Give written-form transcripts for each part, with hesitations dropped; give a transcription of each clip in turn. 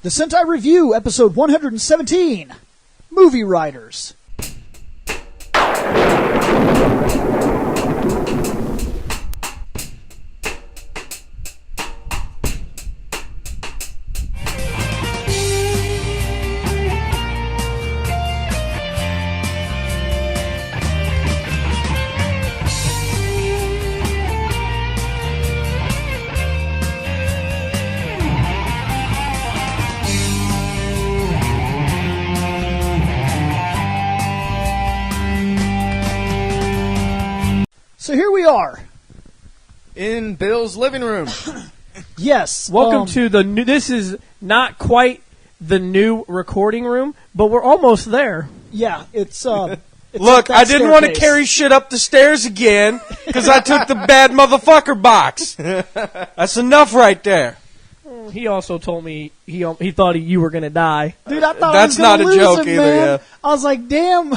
The Sentai Review, episode 117, Movie Riders. So here we are. In Bill's living room. Yes. Welcome to the new... This is not quite the new recording room, but we're almost there. Yeah, it's Look, I didn't want to carry shit up the stairs again, because I took the bad motherfucker box. That's enough right there. He also told me he thought you were going to die. Dude, I thought That's I was not a lose joke him, either, man. yeah. I was like, damn.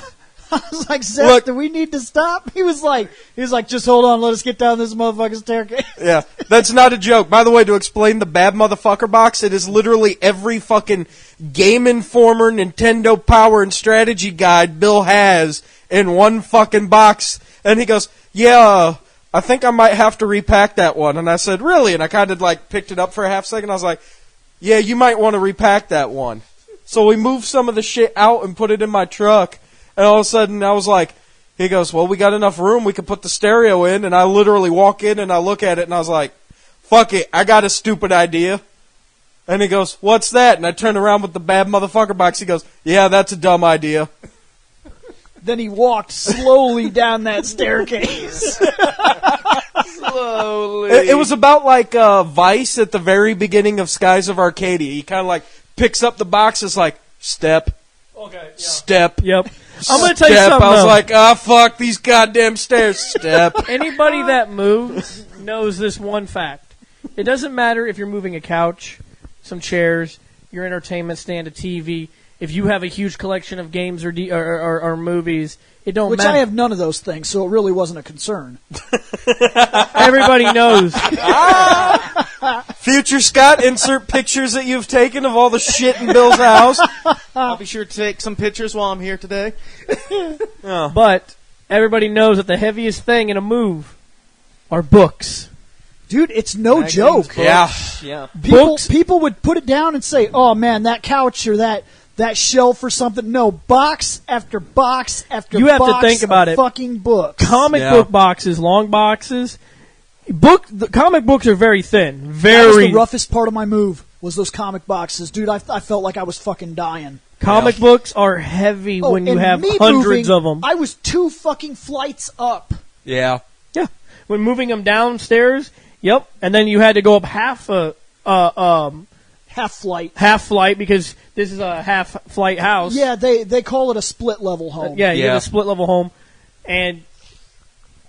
I was like, Seth, Look. do we need to stop? He was like, just hold on, let us get down this motherfucking staircase. Yeah, that's not a joke. By the way, to explain the bad motherfucker box, it is literally every fucking Game Informer, Nintendo Power and Strategy guide Bill has in one fucking box. And he goes, yeah, I think I might have to repack that one. And I said, really? And I kind of like picked it up for a half second. I was like, yeah, you might want to repack that one. So we moved some of the shit out and put it in my truck. And all of a sudden, I was like, he goes, well, we got enough room. We could put the stereo in. And I literally walk in and I look at it and I was like, fuck it. I got a stupid idea. And he goes, what's that? And I turn around with the bad motherfucker box. He goes, yeah, that's a dumb idea. Then he walked slowly down that staircase. Slowly. It was about like Vice at the very beginning of Skies of Arcadia. He kind of like picks up the box. It's like, step, step. Yep. I'm going to tell you Step. something. I was though. like, fuck these goddamn stairs. Step. Anybody that moves knows this one fact. It doesn't matter if you're moving a couch, some chairs, your entertainment stand, a TV. If you have a huge collection of games or movies, it don't Which matter. I have none of those things, so it really wasn't a concern. Everybody knows. Future Scott, insert pictures that you've taken of all the shit in Bill's house. I'll be sure to take some pictures while I'm here today. But everybody knows that the heaviest thing in a move are books. Dude, it's no Magazines, joke. books. Yeah. People would put it down and say, oh man, that couch or that shelf or something. No, box after box after You have to box think about of it. fucking books. Comic book boxes, long boxes. The comic books are very thin. That was Very. the roughest part of my move, was those comic boxes. Dude, I felt like I was fucking dying. Comic books are heavy when you and have me hundreds moving, of them. I was 2 fucking flights up. Yeah. Yeah. When moving them downstairs, yep. And then you had to go up half flight because this is a half flight house. Yeah, they call it a split level home. You get a split level home. And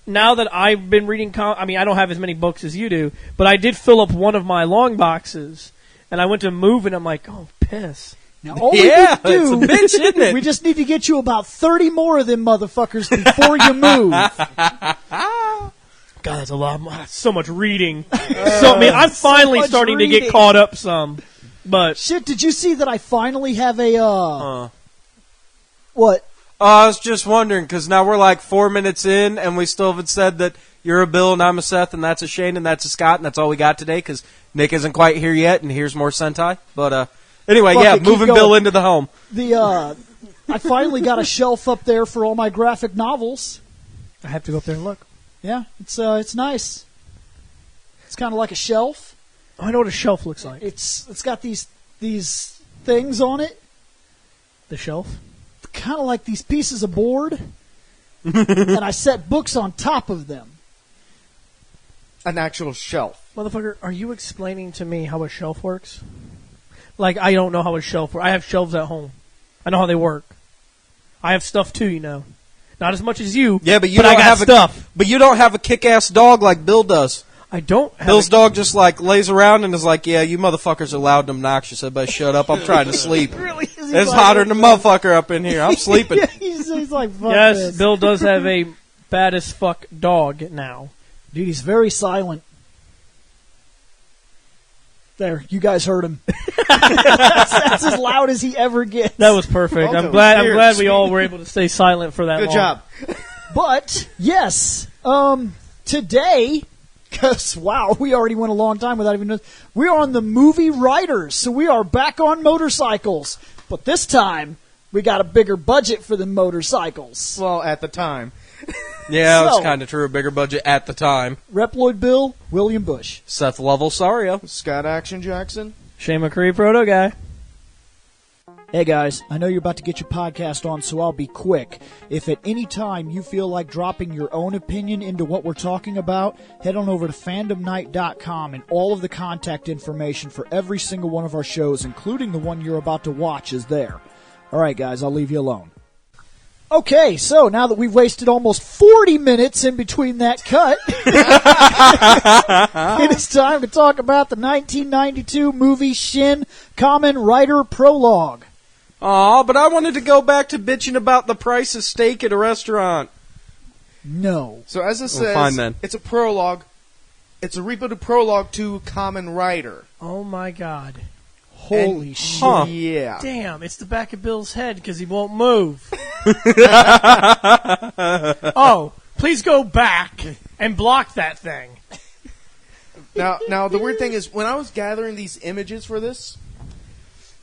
now that I've been reading, I don't have as many books as you do, but I did fill up one of my long boxes, and I went to move, and I'm like, oh, piss. Now, all we need to do, it's a bitch, isn't it? we just need to get you about 30 more of them motherfuckers before you move. God, that's a lot. So much reading. I'm finally much starting to reading. get caught up some. But Shit, did you see that I finally have a, what? I was just wondering, because now we're like 4 minutes in, and we still haven't said that you're a Bill and I'm a Seth, and that's a Shane and that's a Scott, and that's all we got today, because Nick isn't quite here yet, and here's more Sentai. But anyway, Fuck it, keep moving going. Bill into the home. I finally got a shelf up there for all my graphic novels. I have to go up there and look. Yeah, it's nice. It's kind of like a shelf. I know what a shelf looks like. It's got these things on it, The shelf? kind of like these pieces of board, and I set books on top of them. An actual shelf. Motherfucker, are you explaining to me how a shelf works? Like, I don't know how a shelf works. I have shelves at home. I know how they work. I have stuff too, you know. Not as much as you, Yeah, but you but don't I got have stuff. But you don't have a kick-ass dog like Bill does. I don't have Bill's dog just like lays around and is like, yeah, you motherfuckers are loud and obnoxious. Everybody shut up. I'm trying to sleep. Really? It's hotter than a motherfucker up in here. I'm sleeping. Yeah, he's like, fuck Yes, this. Bill does have a bad as fuck dog now. Dude, he's very silent. There, you guys heard him. That's as loud as he ever gets. That was perfect. I'm glad we all were able to stay silent for that long. Good job. But, yes, today, because, wow, we already went a long time without even knowing, we are on the movie Riders, so we are back on motorcycles. But this time, we got a bigger budget for the motorcycles. Well, at the time. Yeah, So- that's kind of true. A bigger budget at the time. Reploid Bill, William Bush. Seth Lovell, Sario. Scott Action Jackson. Shane McCree, Proto Guy. Hey guys, I know you're about to get your podcast on, so I'll be quick. If at any time you feel like dropping your own opinion into what we're talking about, head on over to fandomnight.com and all of the contact information for every single one of our shows, including the one you're about to watch, is there. Alright guys, I'll leave you alone. Okay, so now that we've wasted almost 40 minutes in between that cut, it is time to talk about the 1992 movie Shin Kamen Rider Prologue. Aw, but I wanted to go back to bitching about the price of steak at a restaurant. No. So as it says, fine then. it's a prologue. It's a rebooted prologue to Kamen Rider. Oh my God. Holy shit. Huh. Yeah. Damn, it's the back of Bill's head because he won't move. Oh, please go back and block that thing. Now the weird thing is, when I was gathering these images for this,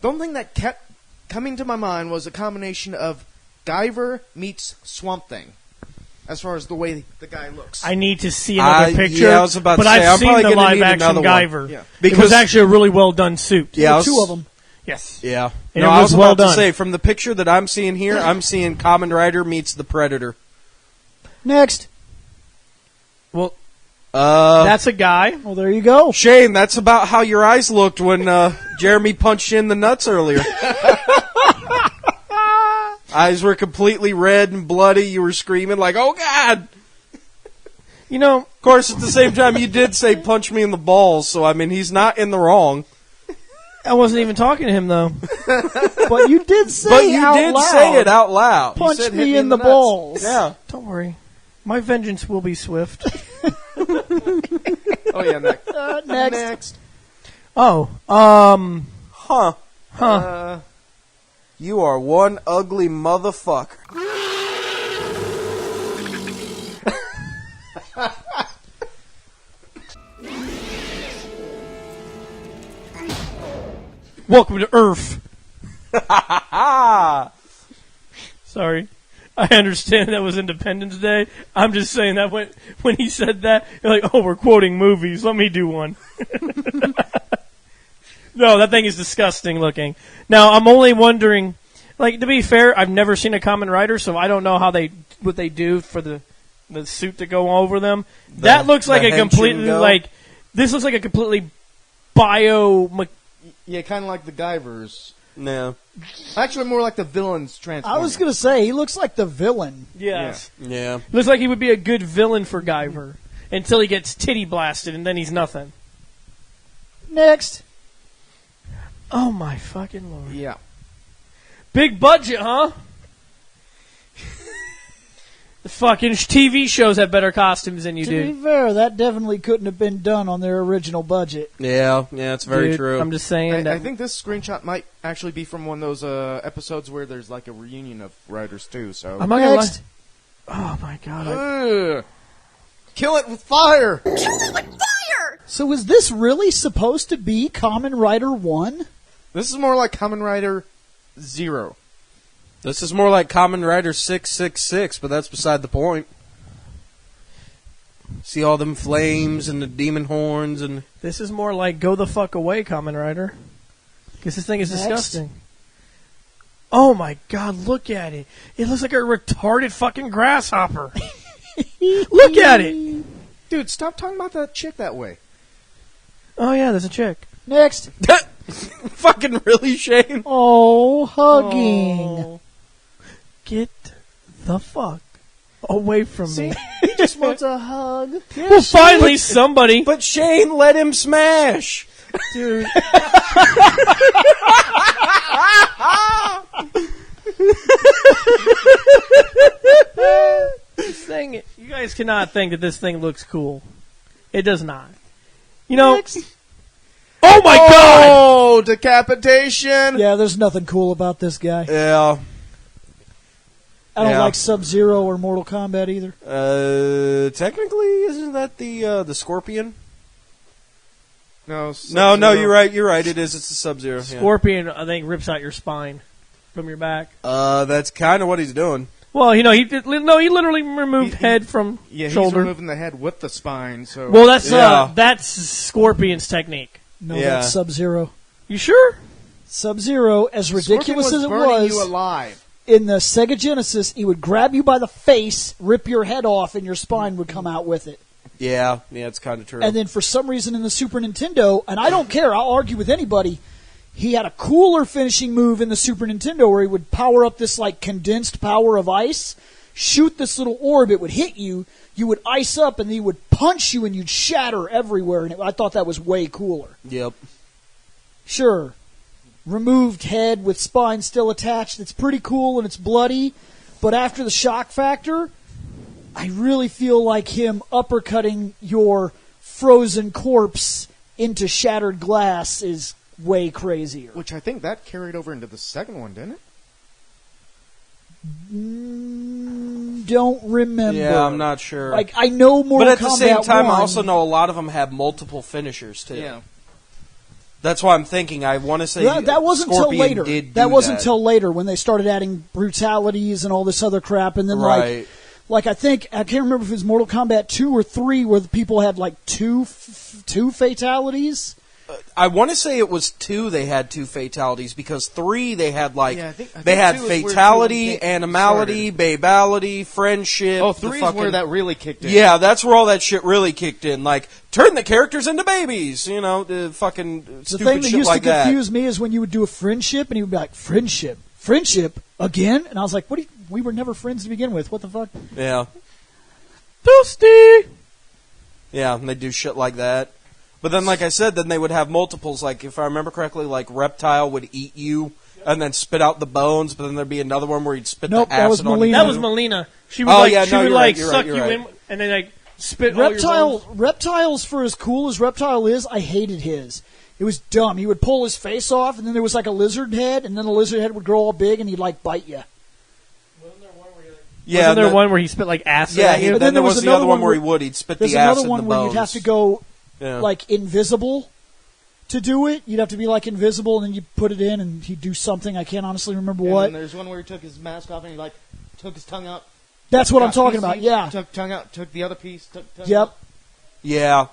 the only thing that kept coming to my mind was a combination of Guyver meets Swamp Thing, as far as the way the guy looks. I need to see another picture. Yeah, I was about to but say, I've I'm seen probably the gonna live need action another one. Guyver. Yeah. It was actually a really well done suit. Yeah, I was- Two of them. Yes. Yeah. And No, it I was was well about to done. say, from the picture that I'm seeing here, I'm seeing Kamen Rider meets the Predator. Next. Well, Uh, that's a guy. Well, there you go. Shane, that's about how your eyes looked when Jeremy punched you in the nuts earlier. Eyes were completely red and bloody. You were screaming like, "Oh God!" You know, Of course, at the same time, you did say "punch me in the balls," so I mean, he's not in the wrong. I wasn't even talking to him though. But you did say But you out did loud, say it out loud. punch said, me "Hit in the nuts." balls. Yeah. Don't worry. My vengeance will be swift. Oh yeah, next. Next. Oh, Huh. Uh, You are one ugly motherfucker. welcome to Earth. Ah. Sorry. I understand that was Independence Day. I'm just saying that when he said that, you're like, oh, we're quoting movies. Let me do one. No, that thing is disgusting looking. Now, I'm only wondering, like, to be fair, I've never seen a Kamen Rider, so I don't know what they do for the suit to go over them. That looks like a completely, Henshin-go? this looks like a completely bio... yeah, kind of like the Guyvers. No. Actually, more like the villains I transforming. was going to say, he looks like the villain. Yes. Yeah. Looks like he would be a good villain for Guyver until he gets titty blasted, and then he's nothing. Next. Oh my fucking lord! Yeah. Big budget, huh? The fucking TV shows have better costumes than you To do. be fair, that definitely couldn't have been done on their original budget. Yeah, it's very Dude, true. I'm just saying I that. think this screenshot might actually be from one of those episodes where there's like a reunion of Riders too. So. I'm not gonna lie. Next. Oh my god! Ugh. Kill it with fire. So is this really supposed to be Kamen Rider 1? This is more like Kamen Rider ZO. This is more like Kamen Rider 666, but that's beside the point. See all them flames and the demon horns and... This is more like go the fuck away, Kamen Rider, because this thing is Next. disgusting. Oh my god! Look at it. It looks like a retarded fucking grasshopper. Look at it. Dude, stop talking about that chick that way. Oh yeah, there's a chick. Next. Fucking really, Shane? Oh, hugging. Oh. Get the fuck away from me. He just wants a hug. Well, finally somebody. But Shane, let him smash! Dude. This thing, you guys cannot think that this thing looks cool. It does not. You know. Next. Oh Oh my god! Oh, decapitation! Yeah, there's nothing cool about this guy. Yeah. I don't Yeah. like Sub-Zero or Mortal Kombat either. Technically, isn't that the Scorpion? No, No, you're right. You're right. It is. It's the Sub-Zero. Yeah. Scorpion, I think, rips out your spine from your back. That's kind of what he's doing. Well, he literally removed head from He's shoulder. removing the head with the spine. So Well, Yeah. that's Scorpion's technique. No, Yeah. that's Sub-Zero. You sure? Sub-Zero, as ridiculous Scorpion as it burning was, you alive. in the Sega Genesis, he would grab you by the face, rip your head off, and your spine would come out with it. Yeah, it's kind of true. And then for some reason in the Super Nintendo, and I don't care, I'll argue with anybody, he had a cooler finishing move in the Super Nintendo where he would power up this like condensed power of ice, shoot this little orb, it would hit you, you would ice up, and he would punch you and you'd shatter everywhere. And I thought that was way cooler. Yep. Sure, removed head with spine still attached, it's pretty cool and it's bloody, but after the shock factor, I really feel like him uppercutting your frozen corpse into shattered glass is way crazier. Which I think that carried over into the second one, didn't it? Don't remember. Yeah, I'm not sure. Like, I know Mortal but at Kombat the same time, 1, I also know a lot of them have multiple finishers too. Yeah. That's why I'm thinking. I want to say that wasn't until Scorpion later. Did That do wasn't that. until later when they started adding brutalities and all this other crap, and then Right. like I can't remember if it was Mortal Kombat 2 or 3 where the people had like two fatalities. I want to say it was 2 they had 2 fatalities, because 3 they had like Yeah, I think they had 2 is where fatality, 2 animality, babality, friendship. Oh, the 3 is fucking- where that really kicked in. Yeah, that's where all that shit really kicked in. Like, turn the characters into babies, the fucking The stupid thing that shit used like to that. confuse me is when you would do a friendship and he would be like, friendship again? And I was like, we were never friends to begin with. What the fuck? Yeah. Toasty! Yeah, and they do shit like that. But then, like I said, then they would have multiples. Like, if I remember correctly, like Reptile would eat you and then spit out the bones, but then there'd be another one where he'd spit Nope, the that was acid on you. Melina. That was Melina. She would Oh, like, yeah, she no, would you're like right, you're suck right, you're you right. in and then like spit all your bones. Reptiles, for as cool as Reptile is, I hated his. It was dumb. He would pull his face off, and then there was like a lizard head, and then the lizard head would grow all big, and he'd like bite you. Yeah, Wasn't there and one where he spit like acid Yeah, at you? But then there was the another other one one where he where- would. He'd spit There's the another acid one and the where bones. you'd have to go Yeah. like invisible to do it. You'd have to be like invisible, and then you put it in, and he'd do something. I can't honestly remember And what. then there's one where he took his mask off and he like took his tongue out. That's what I'm Got talking piece, about. he Yeah. Took tongue out. Took the other piece. Took tongue Yep. out. Yeah.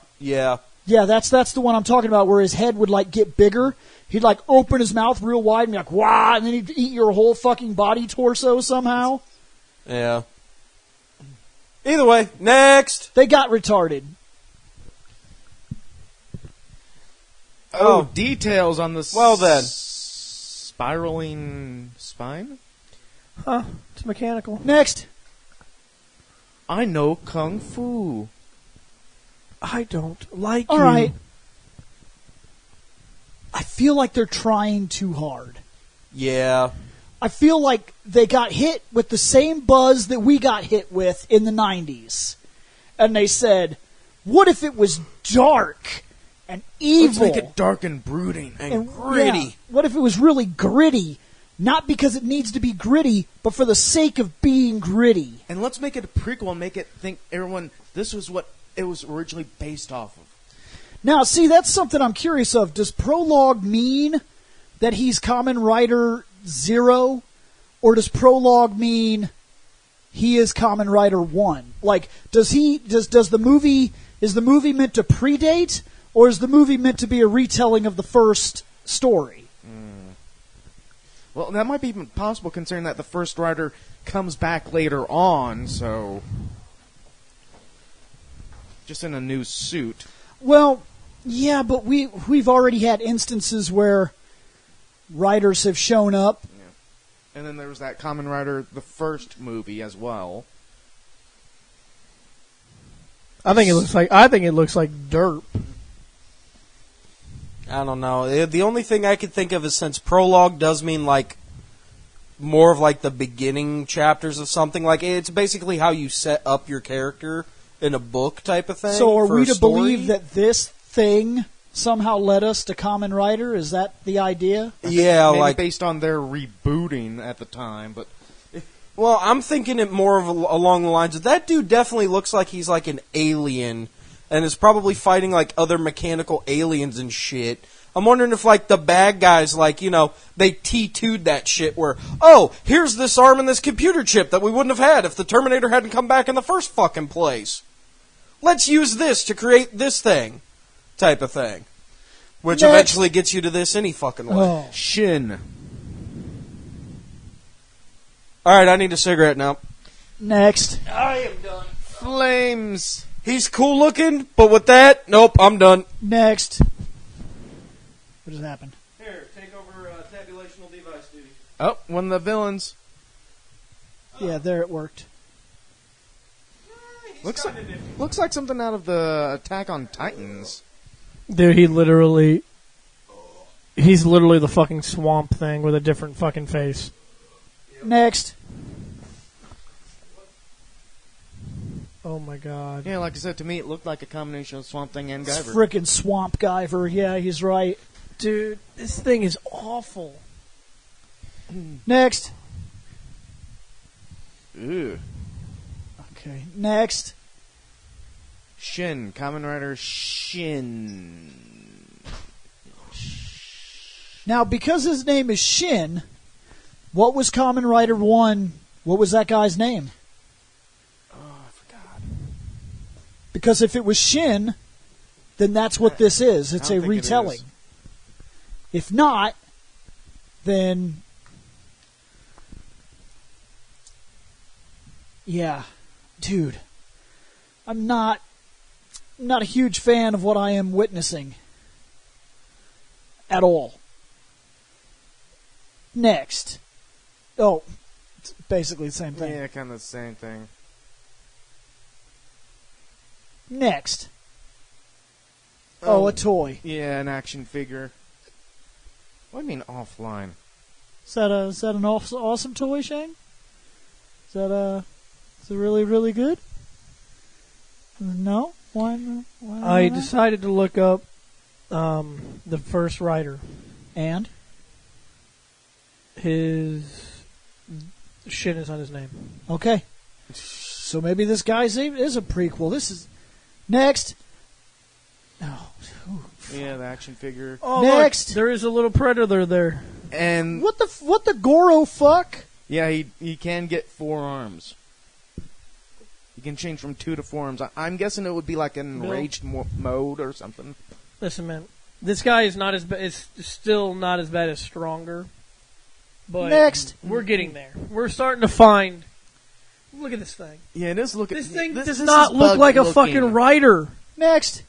Yeah, that's the one I'm talking about, where his head would like get bigger. He'd like open his mouth real wide and be like, "Wah!" and then he'd eat your whole fucking body torso somehow. Yeah. Either way, next. They got retarded. Oh, Oh. details on the Well, then. spiraling spine. Huh? It's mechanical. Next. I know kung fu. I don't like All you. right. I feel like they're trying too hard. Yeah. I feel like they got hit with the same buzz that we got hit with in the 90s. And they said, what if it was dark and evil? Let's make it dark and brooding. And gritty. Yeah, what if it was really gritty? Not because it needs to be gritty, but for the sake of being gritty. And let's make it a prequel and make it think everyone this was what it was originally based off of. Now, see, that's something I'm curious of. Does Prologue mean that he's Kamen Rider ZO? Or does Prologue mean he is Kamen Rider 1? Like, does the movie, is the movie meant to predate? Or is the movie meant to be a retelling of the first story? Well, that might be possible considering that the first rider comes back later on, so just in a new suit. Well, yeah, but we've already had instances where writers have shown up. And then there was that Kamen Rider, the first movie as well. I think it looks like derp. I don't know. The only thing I could think of is, since Prologue does mean like more of like the beginning chapters of something, like it's basically how you set up your character in a book type of thing. So are for we a to story. believe that this thing somehow led us to Kamen Rider? Is that the idea? Yeah, Maybe like based on their rebooting at the time, but well, I'm thinking it more of along the lines of that dude definitely looks like he's like an alien and is probably fighting like other mechanical aliens and shit. I'm wondering if like the bad guys, like, you know, they T2'd that shit where, oh, here's this arm and this computer chip that we wouldn't have had if the Terminator hadn't come back in the first fucking place. Let's use this to create this thing, type of thing. Which Next. eventually gets you to this any fucking way. Oh. Shin. Alright, I need a cigarette now. Next. I am done. Flames. He's cool looking, but with that, nope, I'm done. Next. What just happened? Here, take over tabulational device duty. Oh, one of the villains. Yeah, there it worked. Looks like something out of the Attack on Titans. Dude, he's literally the fucking swamp thing with a different fucking face. Next. Oh my god. Yeah, like I said, to me it looked like a combination of Swamp Thing and Guyver. Frickin' Swamp Guyver. Yeah, he's right. Dude, this thing is awful. Next. Ew. Okay. Next. Shin, Kamen Rider Shin. Now, because his name is Shin, what was Kamen Rider 1? What was that guy's name? Oh, I forgot. Because if it was Shin, then that's what this is. It's I a don't think it retelling. is. If not, then... Yeah. Dude. I'm not a huge fan of what I am witnessing. At all. Next. Oh, it's basically the same thing. Yeah, kind of the same thing. Next. Oh, a toy. Yeah, an action figure. What do you mean offline? Is that an awesome toy, Shane? Is it really, really good? No? Why not? I decided to look up the first rider. And? His Shin is on his name. Okay. So maybe this guy's is a prequel. This is... Next. Oh. Yeah, the action figure. Oh, Next. Look, there is a little predator there. And What the Goro fuck? yeah, he can get 4 arms. You can change from 2 to 4 arms. I'm guessing it would be like an Bill. enraged mode or something. Listen, man, this guy is not as is still not as bad as Stronger. But Next. we're getting there. We're starting to find. Look at this thing. Yeah, it is looking. This thing this does is not look bug like a looking. fucking rider. Next.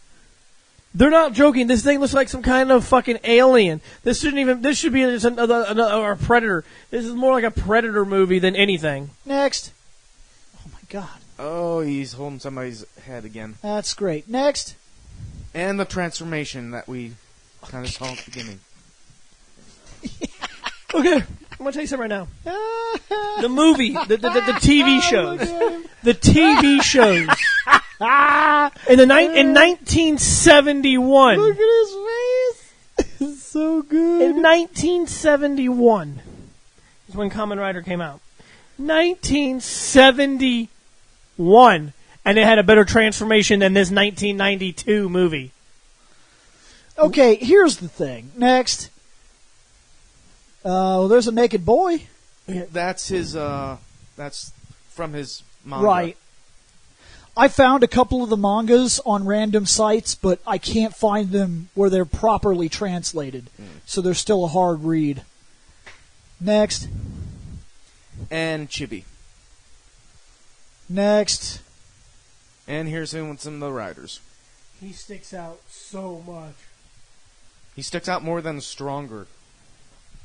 They're not joking. This thing looks like some kind of fucking alien. This shouldn't even. This should be just a predator. This is more like a predator movie than anything. Next. Oh my god. Oh, he's holding somebody's head again. That's great. Next. And the transformation that we kind of saw at the beginning. Okay, I'm gonna tell you something right now. The movie, the TV shows, the TV shows. In 1971. Look at his face. It's so good. In 1971 is when Kamen Rider came out. 1971, and it had a better transformation than this 1992 movie. Okay, here's the thing. Next. There's a naked boy. That's his. That's from his manga. Right. I found a couple of the mangas on random sites, but I can't find them where they're properly translated. So they're still a hard read. Next. And Chibi. Next. And here's him with some of the riders. He sticks out so much. He sticks out more than Stronger.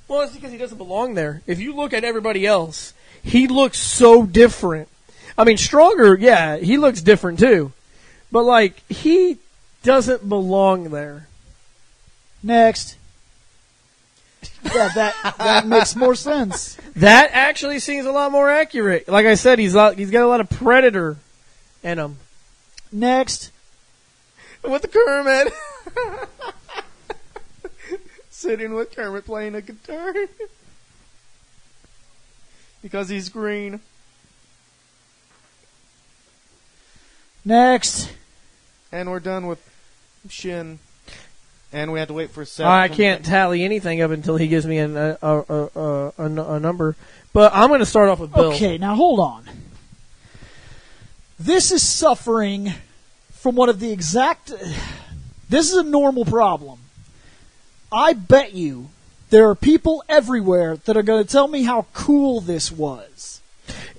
Well, it's because he doesn't belong there. If you look at everybody else, he looks so different. I mean, Stronger, yeah, he looks different too. But, like, he doesn't belong there. Next. Yeah, that makes more sense. That actually seems a lot more accurate. Like I said, he's got a lot of Predator in him. Next. With the Kermit. Sitting with Kermit playing a guitar. Because he's green. Next. And we're done with Shin. And we have to wait for 7. I can't tally anything up until he gives me a number. But I'm going to start off with Bill. Okay, now hold on. This is suffering from one of the exact... This is a normal problem. I bet you there are people everywhere that are going to tell me how cool this was.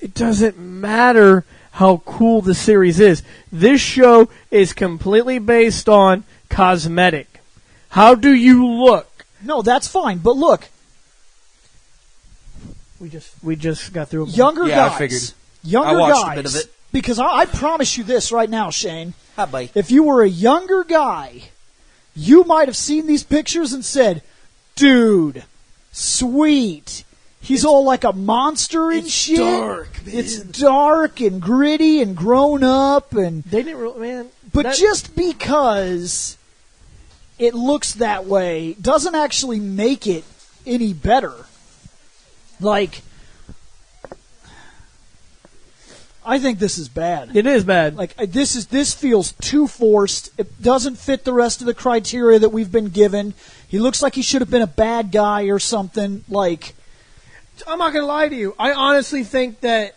It doesn't matter how cool the series is. This show is completely based on cosmetic. How do you look? No, that's fine, but look. We just got through. Younger Yeah, I guys. figured. Younger I watched guys. a bit of it. Because I promise you this right now, Shane. Hi, buddy. If you were a younger guy, you might have seen these pictures and said, dude, sweet. He's all like a monster and shit. dark, man. It's dark and gritty and grown up and They didn't really, man. but just because it looks that way doesn't actually make it any better. Like, I think this is bad. It is bad. Like this feels too forced. It doesn't fit the rest of the criteria that we've been given. He looks like he should have been a bad guy or something. Like, I'm not gonna lie to you. I honestly think that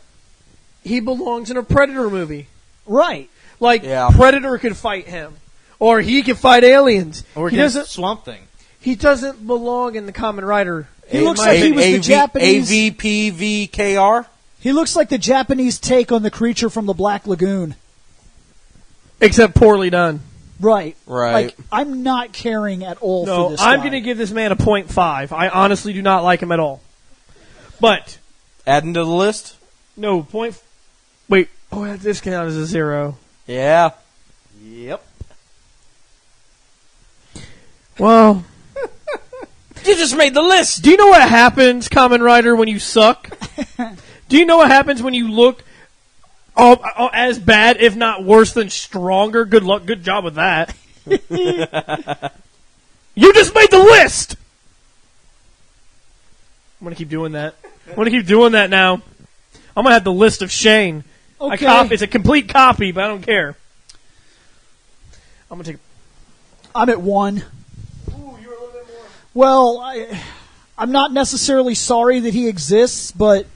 he belongs in a Predator movie. right. Like Yeah. Predator could fight him, or he could fight aliens. Or he against doesn't. Swamp Thing. He doesn't belong in the Kamen Rider. He looks like he was the Japanese. AVPVKR? He looks like the Japanese take on the creature from the Black Lagoon. Except poorly done. Right. Right. Like, I'm not caring at all for No, this I'm guy. going to give this man a 0.5. I honestly do not like him at all. But Adding to the list? no point. Wait. Oh, that discount is a 0. Yeah. Yep. Well, You just made the list! do you know what happens, Kamen Rider, when you suck? Do you know what happens when you look as bad, if not worse than stronger? Good luck. Good job with that. You just made the list! I'm going to keep doing that. I'm going to keep doing that now. I'm going to have the list of Shane. Okay. It's a complete copy, but I don't care. I'm going to take... I'm at 1. Ooh, you're a little bit more. Well, I'm not necessarily sorry that he exists, but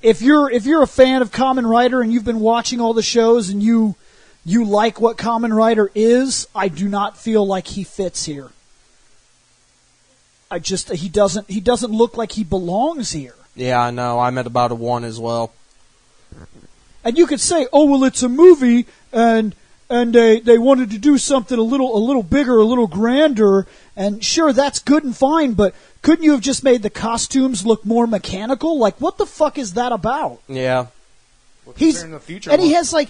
if you're a fan of Kamen Rider and you've been watching all the shows and you like what Kamen Rider is, I do not feel like he fits here. He doesn't look like he belongs here. Yeah, I know. I'm at about a 1 as well. And you could say, "Oh, well, it's a movie, and they wanted to do something a little bigger, a little grander." And sure, that's good and fine, but couldn't you have just made the costumes look more mechanical? Like, what the fuck is that about? Yeah. Well, He's considering the future and he look- has like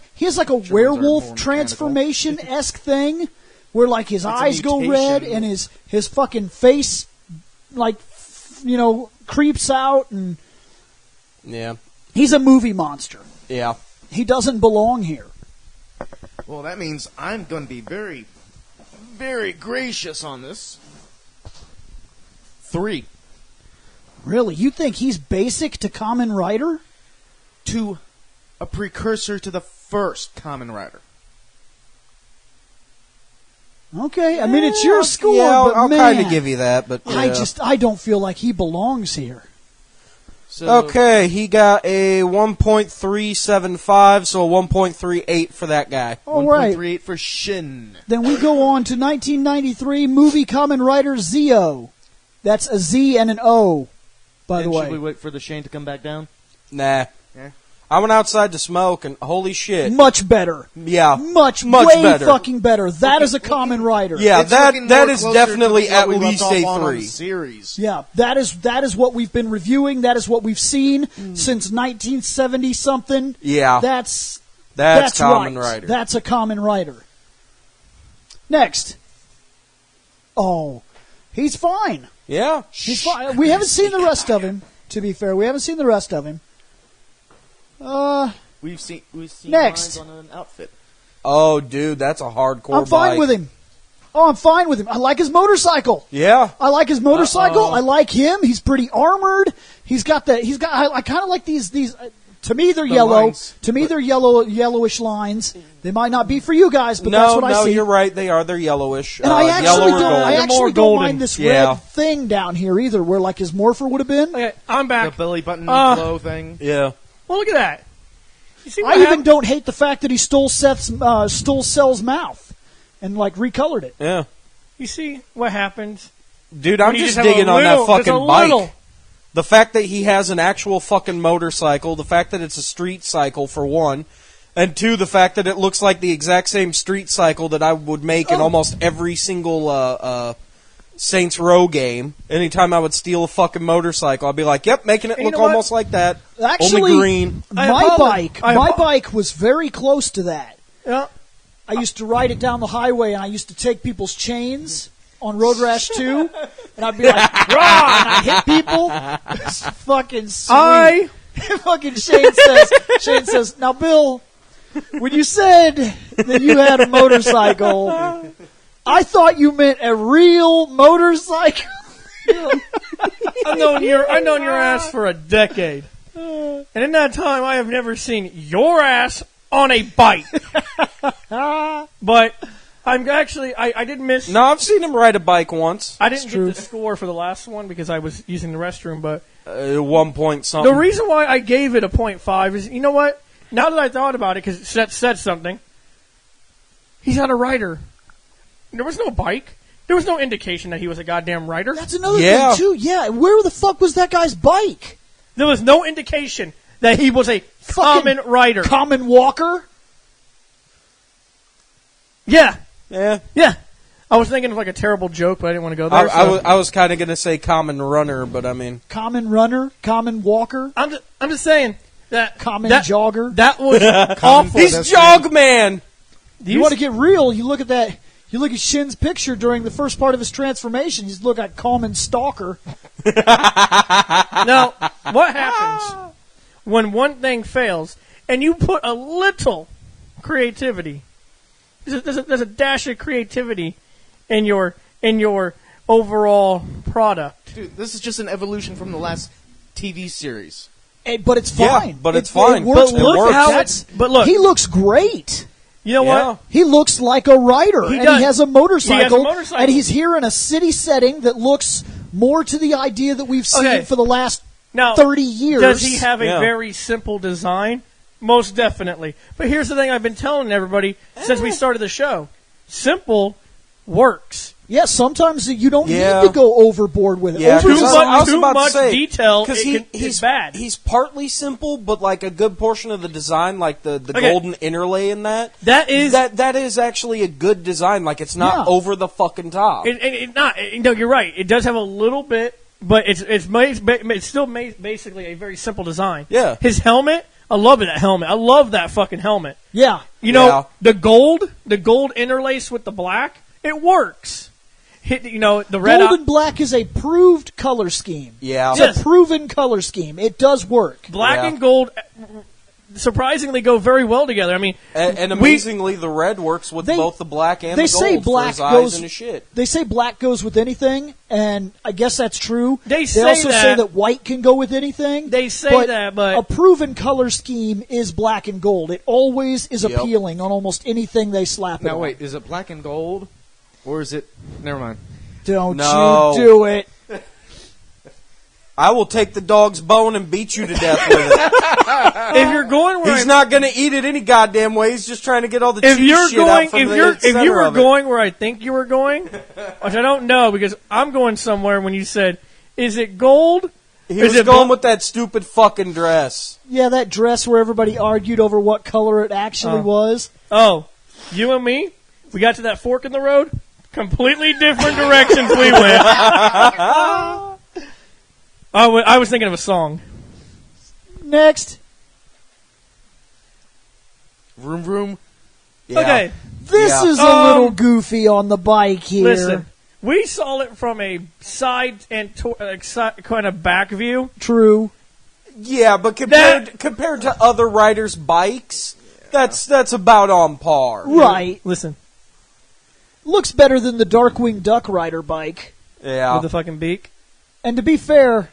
a ones are werewolf more transformation esque thing, where like his It's a eyes go red mutation. and his fucking face, like, creeps out, and Yeah. he's a movie monster. Yeah. He doesn't belong here. Well, that means I'm going to be very, very gracious on this. 3. Really? You think he's basic to Kamen Rider? To a precursor to the first Kamen Rider. Okay, I mean, it's your score, Yeah, but I'll man, kind of give you that, but yeah. I don't feel like he belongs here. So, Okay, he got a 1.375, so a 1.38 for that guy. All right, 1.38 for Shin. then we go on to 1993 movie Kamen Rider ZO. That's a Z and an O, by the And way. should we wait for the Shane to come back down? Nah. Yeah. I went outside to smoke, and holy shit. Much better. Yeah. Much Much way better. fucking better. That is a Kamen Rider. Yeah, It's that looking that more is closer definitely to what at we left least off a on the 3. series. Yeah, that is what we've been reviewing. That is what we've seen since 1970 something. Yeah. That's Kamen right. Rider. That's a Kamen Rider. Next. Oh, he's fine. Yeah. He's fine. We haven't seen the rest of him. To be fair, we haven't seen the rest of him. We've seen Next. lines on an outfit. Oh, dude, that's a hardcore I'm fine bike. with him. Oh, I'm fine with him. I like his motorcycle. Yeah. I like his motorcycle. I like him. He's pretty armored. He's got the. He's got. I kind of like these. To me, they're yellow. Lines. To me, they're yellowish lines. They might not be for you guys, but that's what I see. No, you're right. They are. They're yellowish. And I actually yellow or don't. gold. I actually more don't golden. mind this Yeah. red thing down here either, where like his morpher would have been. Okay, I'm The back. belly button glow thing. Yeah. Well, look at that. You see what I even happened? don't hate the fact that he stole Cell's mouth and like recolored it. Yeah. You see what happens? Dude, I'm when you just have a digging on little- that just a fucking bike. little. The fact that he has an actual fucking motorcycle, the fact that it's a street cycle, for one, and two, the fact that it looks like the exact same street cycle that I would make in almost every single Saints Row game. Anytime I would steal a fucking motorcycle, I'd be like, yep, making it And you look know what? almost like that. Actually, only green. my bike was very close to that. Yeah. I used to ride it down the highway, and I used to take people's chains on Road Rash 2, and I'd be like, rah, and I'd hit people. It's fucking sweet. Fucking Shane says, now, Bill, when you said that you had a motorcycle, I thought you meant a real motorcycle. I've known your ass for a decade, and in that time, I have never seen your ass on a bike. But I'm actually, I did miss. No, I've seen him ride a bike once. I didn't true. get the score for the last one because I was using the restroom. But At 1 point something. the reason why I gave it a 0.5 is, you know what? Now that I thought about it, because it said something, he's not a rider. There was no bike. There was no indication that he was a goddamn rider. That's another Yeah. thing, too. Yeah, where the fuck was that guy's bike? There was no indication that he was a Fucking Kamen Rider. Common Walker? Yeah. Yeah. Yeah. I was thinking of like a terrible joke, but I didn't want to go there. I was kind of going to say common runner, but I mean... Common Runner? Common Walker? I'm just saying that Common that, Jogger? That was awful. He's Jogman! You want to get real, you look at that. You look at Shin's picture during the first part of his transformation. You look at Common Stalker. Now, what happens when one thing fails and you put a little creativity? There's a dash of creativity in your overall product. Dude, this is just an evolution from the last TV series. But it's Yeah, fine. but it's fine. It works. But look works. how That's- but look, he looks great. you know Yeah. what? He looks like a rider, He and does. he has a motorcycle. He has a motorcycle. And he's here in a city setting that looks more to the idea that we've seen Okay. for the last Now, 30 years. does he have a Yeah. very simple design? Most definitely. But here's the thing I've been telling everybody since we started the show. Simple works. Yeah, sometimes you don't Yeah. need to go overboard with it. Yeah, Too 'cause Over- much, was too about to much say, detail Because is bad. He's partly simple, but like a good portion of the design, like the Okay. golden interlay in that. That is that is actually a good design. Like it's not Yeah. over the fucking top. No, you're right. It does have a little bit, but it's still basically a very simple design. Yeah. His helmet, I love that helmet. I love that fucking helmet. Yeah. You know, Yeah. the gold interlace with the black, it works. The red. Gold and black is a proved color scheme. Yeah. It's Yes. a proven color scheme. It does work. Black Yeah. and gold surprisingly go very well together. I mean, And amazingly, the red works with They- both the black and they the gold say for black his eyes goes- and his shit. They say black goes with anything, and I guess that's true. They say also that- say that white can go with anything. They say that, but- a proven color scheme is black and gold. It always is Yep. appealing on almost anything they slap it Now on. wait, is it black and gold, or is it? Never mind. Don't No. you do it. I will take the dog's bone and beat you to death with it. if you're going where He's not going to eat it any goddamn way. He's just trying to get all the if cheese you're shit going, out from if the you're, if center you were of it. going where I think you were going, which I don't know because I'm going somewhere when you said, "Is it gold?" He Is was it going blo- with that stupid fucking dress. Yeah, that dress where everybody argued over what color it actually was. Oh, you and me, we got to that fork in the road. Completely different directions we went. I was thinking of a song. Next. Vroom vroom. Yeah. Okay, This Yeah. is a little goofy on the bike here. listen. We saw it from a side and kind of back view. True. Yeah, but compared to other riders' bikes, that's about on par. Right. Listen, looks better than the Darkwing Duck Rider bike. Yeah. With the fucking beak. And to be fair,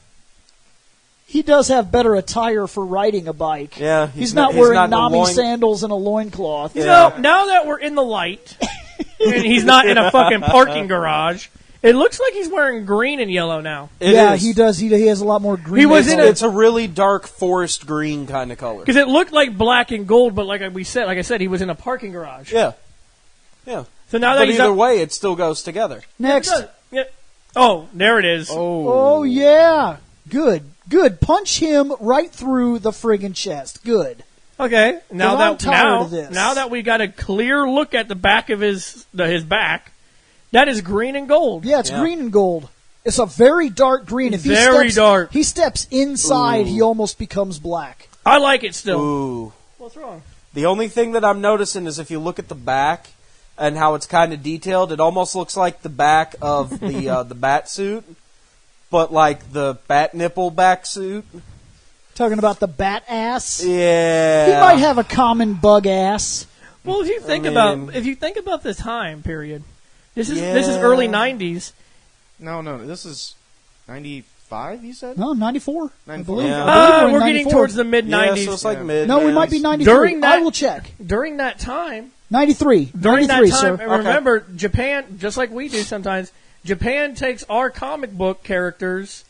he does have better attire for riding a bike. Yeah, he's not wearing Nami sandals and a loincloth. You know, now that we're in the light, and he's not in a fucking parking garage, it looks like he's wearing green and yellow now. He does. He has a lot more green. It's a really dark forest green kind of color. Because it looked like black and gold, but like I said, he was in a parking garage. Yeah. So now that but either way, it still goes together. Next. Yeah. Oh, there it is. Oh yeah. Good. Punch him right through the friggin' chest. Good. Okay. Now that now that we got a clear look at the back of his back, that is green and gold. Yeah, it's green and gold. It's a very dark green. If he steps inside, he almost becomes black. I like it still. Ooh. What's wrong? The only thing that I'm noticing is if you look at the back and how it's kind of detailed, it almost looks like the back of the bat suit, but like the bat nipple back suit. Talking about the bat ass? Yeah. He might have a common bug ass. Well, if you think about the time period, this is early 90s. No, this is 95, you said? No, 94. 94. I believe. We're getting towards the mid-90s. Yeah, so it's like mid. No, we might be 93. I will check. During that time... 93. During 93, that time, sir. remember, Japan, just like we do sometimes, Japan takes our comic book characters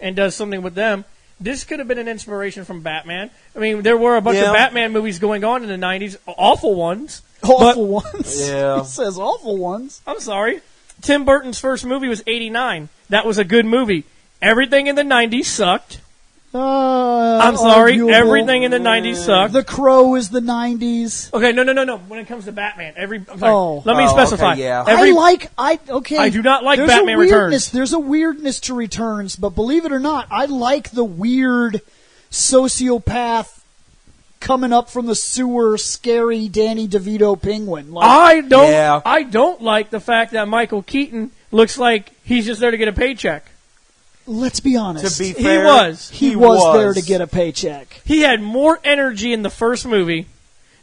and does something with them. This could have been an inspiration from Batman. I mean, there were a bunch of Batman movies going on in the 90s, awful ones. Awful ones? Yeah. He says awful ones. I'm sorry. Tim Burton's first movie was 89. That was a good movie. Everything in the 90s sucked. I'm sorry. Arguable. Everything in the 90s sucked. The Crow is the 90s. Okay, no. When it comes to Batman, let me specify. Okay, yeah. I do not like Batman Returns. There's a weirdness to Returns, but believe it or not, I like the weird sociopath coming up from the sewer, scary Danny DeVito penguin. I don't like the fact that Michael Keaton looks like he's just there to get a paycheck. Let's be honest. To be fair, he was there to get a paycheck. He had more energy in the first movie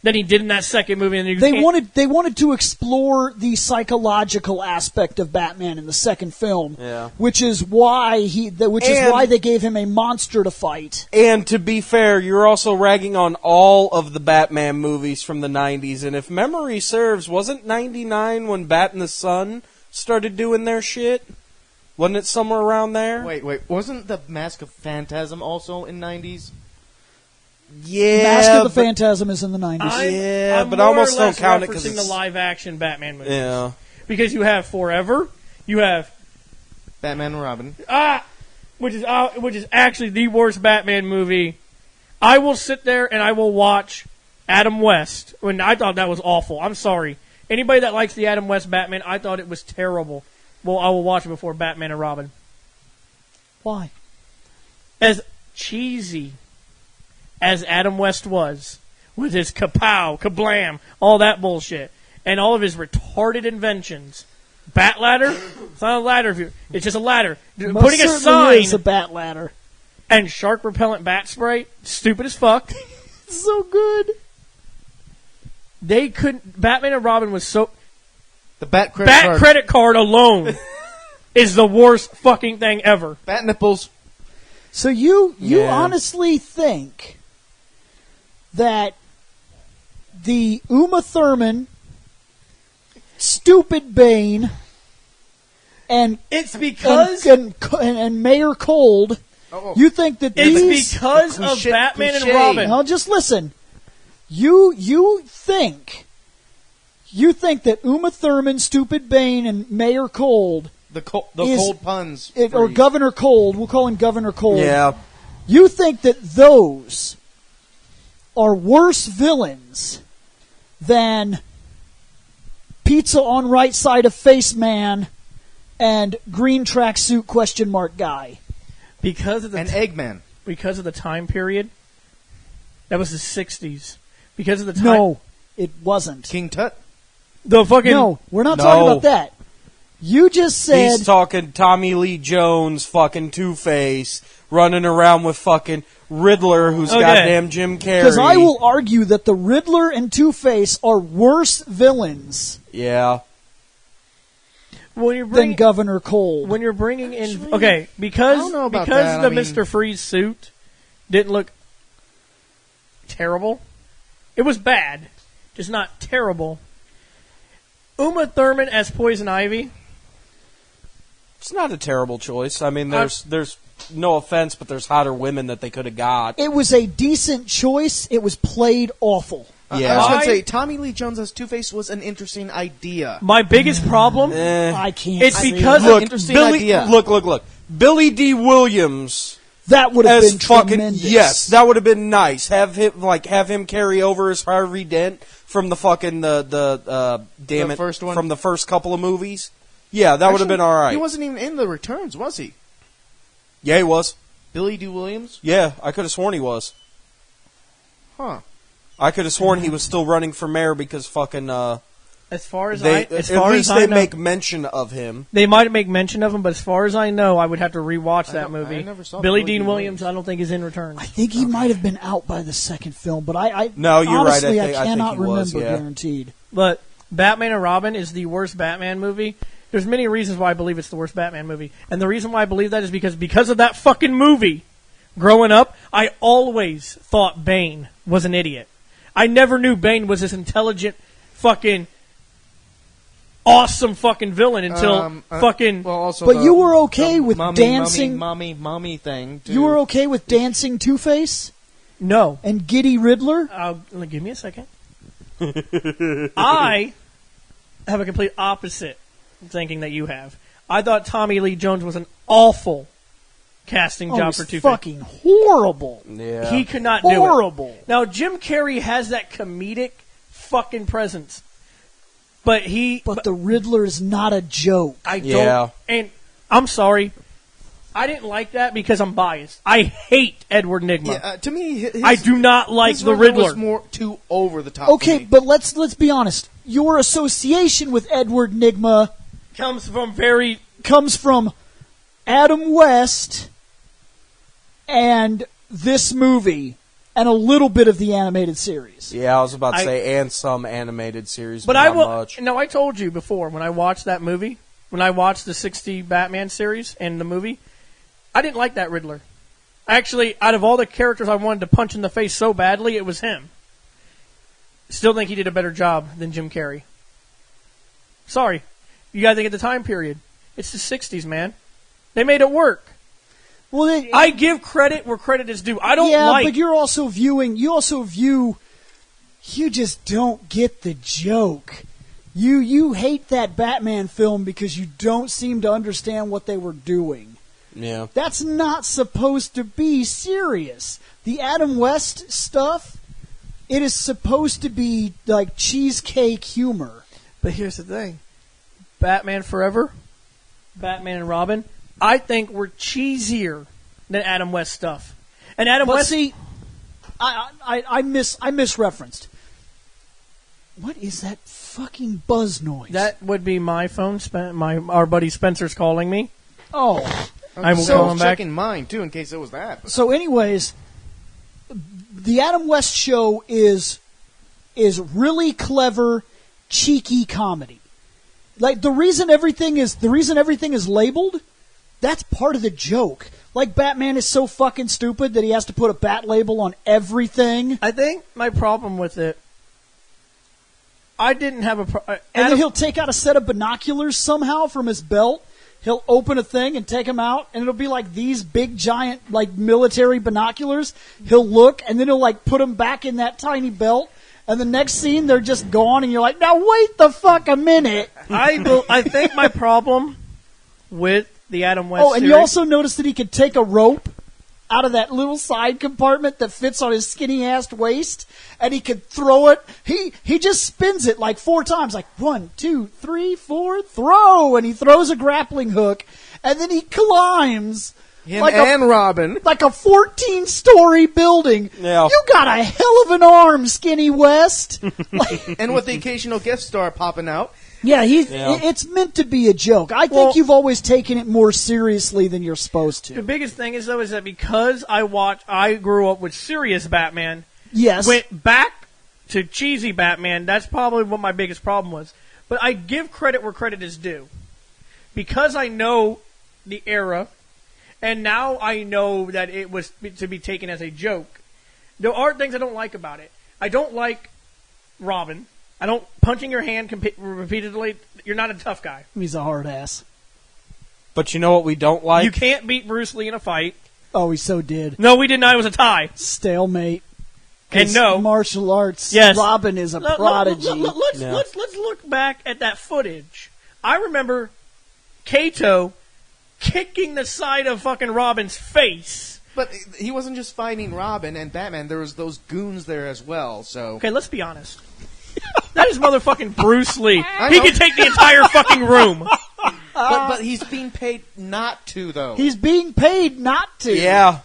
than he did in that second movie. And they wanted to explore the psychological aspect of Batman in the second film, which is why they gave him a monster to fight. And to be fair, you're also ragging on all of the Batman movies from the 90s, and if memory serves, wasn't 99 when Bat and the Sun started doing their shit? Wasn't it somewhere around there? Wait. Wasn't the Mask of Phantasm also in 90s? Yeah. Mask of the Phantasm is in the 90s. I'm but I almost don't count it because it's the live-action Batman movies. Yeah. Because you have Forever, you have Batman and Robin. Which is actually the worst Batman movie. I will sit there and I will watch Adam West. When I thought that was awful. I'm sorry. Anybody that likes the Adam West Batman, I thought it was terrible. Well, I will watch it before Batman and Robin. Why? As cheesy as Adam West was, with his kapow, kablam, all that bullshit, and all of his retarded inventions. Bat ladder? It's not a ladder. It's just a ladder. Putting a sign is a bat ladder. And shark repellent bat spray. Stupid as fuck. So good. They couldn't. Batman and Robin was so. The Bat credit card alone is the worst fucking thing ever. Bat nipples. So you honestly think that the Uma Thurman, stupid Bane, and it's because and Mayor Cold, you think that it's because of Batman and Robin. Now just listen. You think that Uma Thurman, stupid Bane, and Mayor Cold, the cold puns, or Governor Cold, we'll call him Governor Cold. Yeah. You think that those are worse villains than Pizza on Right Side of Face Man and Green Tracksuit question mark guy? Because of the Eggman. Because of the time period. That was the 60s. Because of the time. No, it wasn't. King Tut. No, we're not talking about that. You just said... He's talking Tommy Lee Jones, fucking Two-Face, running around with fucking Riddler, who's goddamn Jim Carrey. Because I will argue that the Riddler and Two-Face are worse villains. Yeah. than Governor Cold. When you're bringing in... Actually, okay, because I don't know about because that. the I mean- Mr. Freeze suit didn't look terrible. It was bad, just not terrible. Uma Thurman as Poison Ivy. It's not a terrible choice. I mean, there's no offense, but there's hotter women that they could have got. It was a decent choice. It was played awful. Yeah. I was going to say, Tommy Lee Jones as Two-Face was an interesting idea. My biggest problem... I can't It's say because that. of- Look, interesting Billy, idea. look. Billy D. Williams That would have as been fucking tremendous. yes, that would have been nice. Have him carry over as Harvey Dent from the fucking damn it first one? from the first couple of movies. Yeah, that would have been all right. He wasn't even in the returns, was he? Yeah, he was. Billy D. Williams? Yeah, I could have sworn he was. Huh. I could have sworn he was still running for mayor because fucking As far as they as at far least as I they know, make mention of him. they might make mention of him, but as far as I know, I would have to rewatch that movie. I never saw Billy Billy Dean Dean Williams, Williams. I don't think is in Returns. I think he might have been out by the second film, but I No, you're right. honestly, I think cannot he was, remember yeah. guaranteed. But Batman and Robin is the worst Batman movie. There's many reasons why I believe it's the worst Batman movie, and the reason why I believe that is because of that fucking movie. Growing up, I always thought Bane was an idiot. I never knew Bane was this intelligent, fucking, awesome fucking villain until fucking. Well, also But you were okay with dancing- mommy thing. Too. You were okay with dancing Two-Face No. and Giddy Riddler? Give me a second. I have a complete opposite thinking that you have. I thought Tommy Lee Jones was an awful casting Oh, it job was for Two-Face. fucking horrible. Yeah, He could not do it. Horrible. Now, Jim Carrey has that comedic fucking presence. But But the Riddler is not a joke. I don't. Yeah. And I'm sorry. I didn't like that because I'm biased. I hate Edward Nygma. Yeah, to me, his, I do not like his the Riddler was Riddler. more too over the top. Okay, for me. but let's be honest. Your association with Edward Nygma Comes from very. comes from Adam West and this movie and a little bit of the animated series. Yeah, I was about to I- say, and some animated series, But but I not will. much. No, I told you before when I watched that movie, when I watched the 60 Batman series and the movie, I didn't like that Riddler. Actually, out of all the characters I wanted to punch in the face so badly, it was him. Still think he did a better job than Jim Carrey. Sorry. You gotta think of the time period. It's the 60s, man. They made it work. Well, I give credit where credit is due. I don't yeah, like... but you just don't get the joke. You hate that Batman film because you don't seem to understand what they were doing. Yeah. That's not supposed to be serious. The Adam West stuff, it is supposed to be like cheesecake humor. But here's the thing. Batman Forever, Batman and Robin, I think were cheesier than Adam West stuff. And Adam But West... see, I misreferenced. What is that fucking buzz noise? That would be my phone. Our buddy Spencer's calling me. Oh. I will so call him back. checking mine too in case it was that. So, anyways, the Adam West show is really clever, cheeky comedy. Like the reason everything is labeled, that's part of the joke. Like Batman is so fucking stupid that he has to put a bat label on everything, I think my problem with it, I didn't have a... and then he'll take out a set of binoculars somehow from his belt. He'll open a thing and take them out, and it'll be like these big, giant, like military binoculars. He'll look, and then he'll like put them back in that tiny belt. And the next scene, they're just gone, and you're like, now wait the fuck a minute. I think my problem with the Adam West Oh, and you series- also noticed that he could take a rope out of that little side compartment that fits on his skinny-ass waist, and he could throw it. He just spins it like 4 times, like 1, 2, 3, 4, throw, and he throws a grappling hook, and then he climbs Him like and Robin. like a 14-story building. Yeah. You got a hell of an arm, Skinny West. Like, And with the occasional guest star popping out. yeah, Yeah. it's meant to be a joke. I think Well- you've always taken it more seriously than you're supposed The to. biggest thing is, though, is that because I grew up with serious Batman, Yes. went back to cheesy Batman, that's probably what my biggest problem was. But I give credit where credit is due. because I know the era, and now I know that it was to be taken as a joke. There are things I don't like about it. I don't like Robin. I don't punching your hand repeatedly. You're not a tough guy. He's a hard ass. But you know what we don't like? You can't beat Bruce Lee in a fight. Oh, he so did. No, we did not. It was a tie. Stalemate. And no. Martial arts. Yes. Robin is a prodigy. Let's look back at that footage. I remember Kato kicking the side of fucking Robin's face. But he wasn't just fighting Robin and Batman. There was those goons there as well. So Okay, let's be honest. That is motherfucking Bruce Lee. I He know. can take the entire fucking room. but he's being paid not to, though. He's being paid not to. Yeah.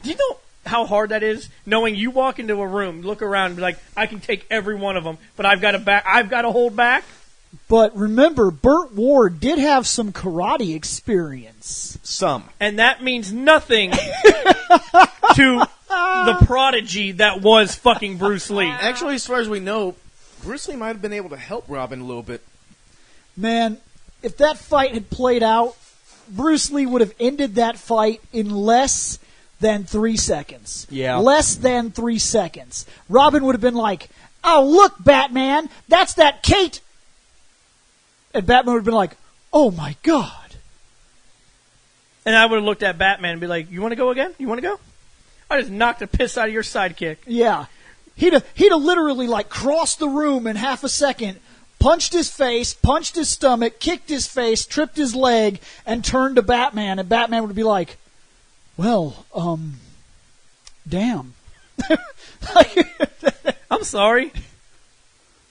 Do you know how hard that is? Knowing you walk into a room, look around, and be like, I can take every one of them, but I've got to hold back. But remember, Burt Ward did have some karate experience. Some. And that means nothing to the prodigy that was fucking Bruce Lee. Actually, as far as we know, Bruce Lee might have been able to help Robin a little bit. Man, if that fight had played out, Bruce Lee would have ended that fight in less than 3 seconds. Yeah. Less than 3 seconds. Robin would have been like, oh, look, Batman, that's that Kate. And Batman would have been like, oh, my God. And I would have looked at Batman and be like, you want to go again? You want to go? I just knocked the piss out of your sidekick. Yeah. He'd have literally, like, crossed the room in half a second, punched his face, punched his stomach, kicked his face, tripped his leg, and turned to Batman. And Batman would be like, well, damn. I'm sorry.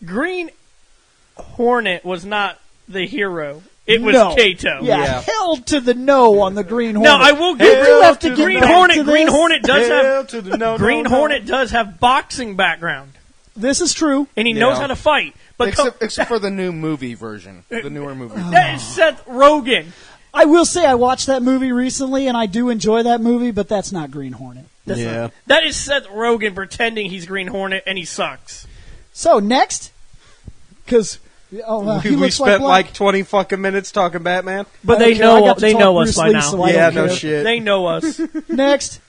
Green Hornet was not the hero. It was No. Kato. Yeah, held to the no on the Green Hornet. Now I will give We you have to get Green back Hornet. to Green this. Hornet does have to the no, Green no, no. Hornet does have boxing background, This is true. and he Yeah. knows how to fight. But Except for the new movie version. The newer movie. that is Seth Rogen. I will say I watched that movie recently, and I do enjoy that movie, but that's not Green Hornet. Yeah. That is Seth Rogen pretending he's Green Hornet, and he sucks. So, next, because he we looks spent like like 20 fucking minutes talking Batman. But I they don't care. I know got to they talk know us Bruce by Lee, now. so I Yeah, don't no care. shit. They know us. Next.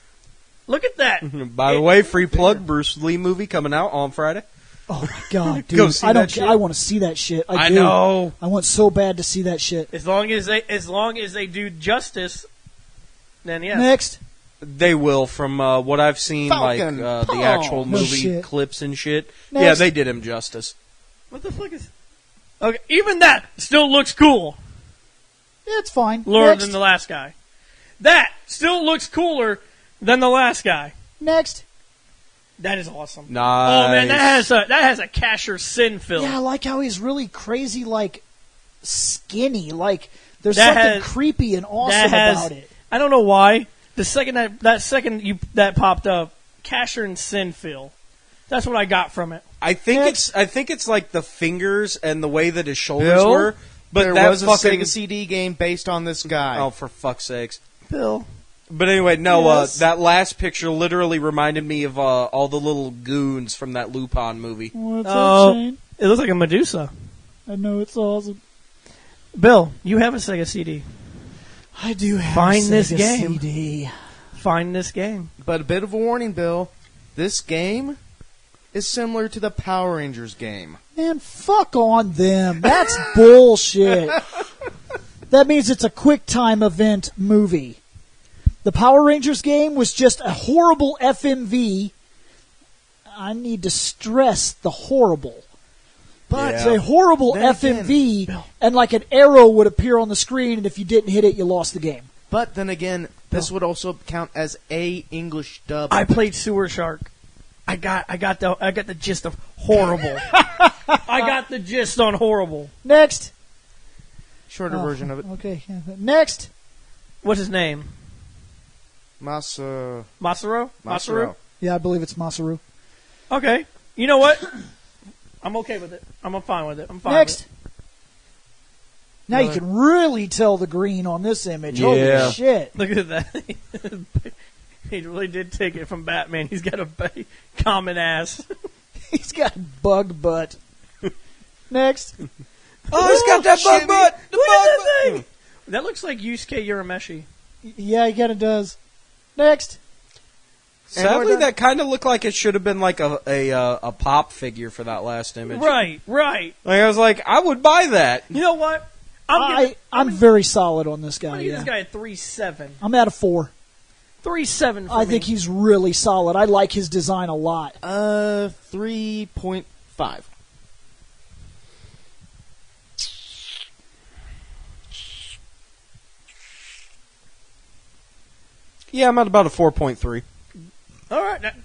Look at that. By the way, free plug, Bruce Lee movie coming out on Friday. Oh my God, dude! Go see I don't that care. shit. I want to see that shit. I do. know. I want so bad to see that shit. As long as they do justice, then yes. Next. They will, from what I've seen, Falcon like the Punch. actual No movie shit. clips and shit. Next. Yeah, they did him justice. What the fuck is? Okay, even that still looks cool. It's fine. Lower Next. than the last guy. That still looks cooler than the last guy. Next. That is awesome. Nice. Oh man, that has a Casher Sin film. Yeah, I like how he's really crazy, like skinny. Like there's That something has- creepy and awesome that has. about it. I don't know why. The second that popped up, Casher and Sin feel. That's what I got from it. I think Next. it's like the fingers and the way that his shoulders Bill, were. But there that was a fucking Sega CD game based on this guy. oh, for fuck's sakes! Bill. But anyway, no. Yes. That last picture literally reminded me of all the little goons from that Lupin movie. What's Oh. up, Shane? It looks like a Medusa. I know it's awesome. Bill, you have a Sega CD. I do have Find a this Sega game. CD. Find this game. But a bit of a warning, Bill. This game is similar to the Power Rangers game. Man, fuck on them. That's bullshit. That means it's a QuickTime event movie. The Power Rangers game was just a horrible FMV. I need to stress the horrible. But it's a horrible Then FMV, again, and like an arrow would appear on the screen, and if you didn't hit it, you lost the game. But then again, this would also count as a English dub. I played Sewer Shark. I got the gist of horrible. I got the gist on horrible. Next. Shorter version of it. Okay. Next. What's his name? Masaru. Masaru? Yeah, I believe it's Masaru. Okay. You know what? I'm okay with it. I'm fine with it. I'm fine Next. with Now you can really tell the green on this image. Yeah. Holy shit. it. Look at that. He really did take it from Batman. He's got a common ass. He's got bug butt. Next. Oh, he's got that bug butt. The Look at bug that butt. thing. That looks like Yusuke Urameshi. Yeah, he kind of does. Next. Sadly, that kind of looked like it should have been like a pop figure for that last image. Right. Like I was like, I would buy that. You know what? I'm very solid on this guy. I'm gonna give this guy a 3.7. I'm at a 4. 3.7 for I me. think he's really solid. I like his design a lot. 3.5. Yeah, I'm at about a 4.3. All right. That.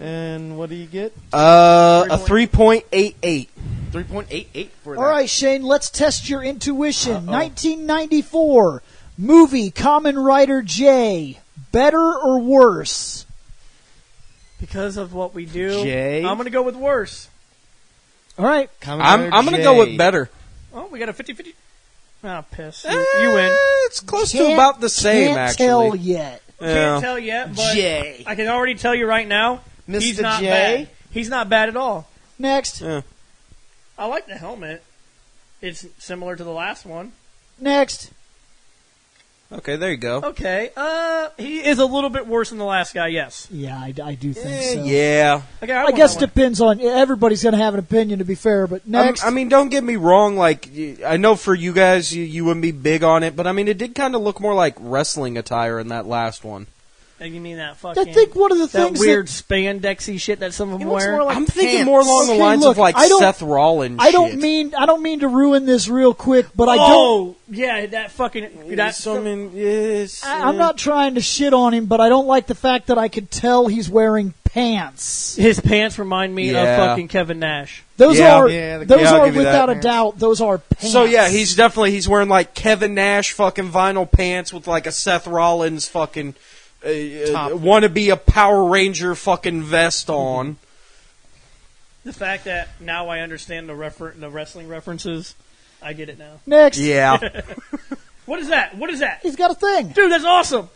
And what do you get? A 3.88. 3.88 for that. All right, Shane, let's test your intuition. 1994 movie Kamen Rider J. Better or worse? Because of what we do, J? I'm going to go with worse. All right. I'm going to go with better. Oh, we got a 50-50. Oh, piss. You win. It's close to about the same, Can't actually. tell yet. Yeah. Can't tell yet, but J. I can already tell you right now, Mr. he's not J? bad. He's not bad at all. Next. Yeah. I like the helmet. It's similar to the last one. Next. Okay, there you go. Okay. He is a little bit worse than the last guy, yes. Yeah, I do think so. Yeah. Okay, I guess depends on everybody's going to have an opinion, to be fair. But next, I mean, don't get me wrong. Like, I know for you guys, you wouldn't be big on it, but I mean, it did kind of look more like wrestling attire in that last one. You mean that fucking... I think one of the that things weird spandexy shit that some of them wear? more like I'm thinking pants. more along the Okay, lines look, of like I don't- Seth Rollins. I don't shit. mean to ruin this real quick, but I don't. Oh, yeah, that fucking... That's Yes. I'm not trying to shit on him, but I don't like the fact that I could tell he's wearing pants. His pants remind me of Yeah. fucking Kevin Nash. Those Yeah. are Yeah, those I'll are give you without that. a doubt. Those are pants. So yeah, he's wearing like Kevin Nash fucking vinyl pants with like a Seth Rollins fucking Top. wannabe a Power Ranger fucking vest on. The fact that now I understand the wrestling references, I get it now. Next. Yeah. What is that? What is that? He's got a thing. Dude, that's awesome!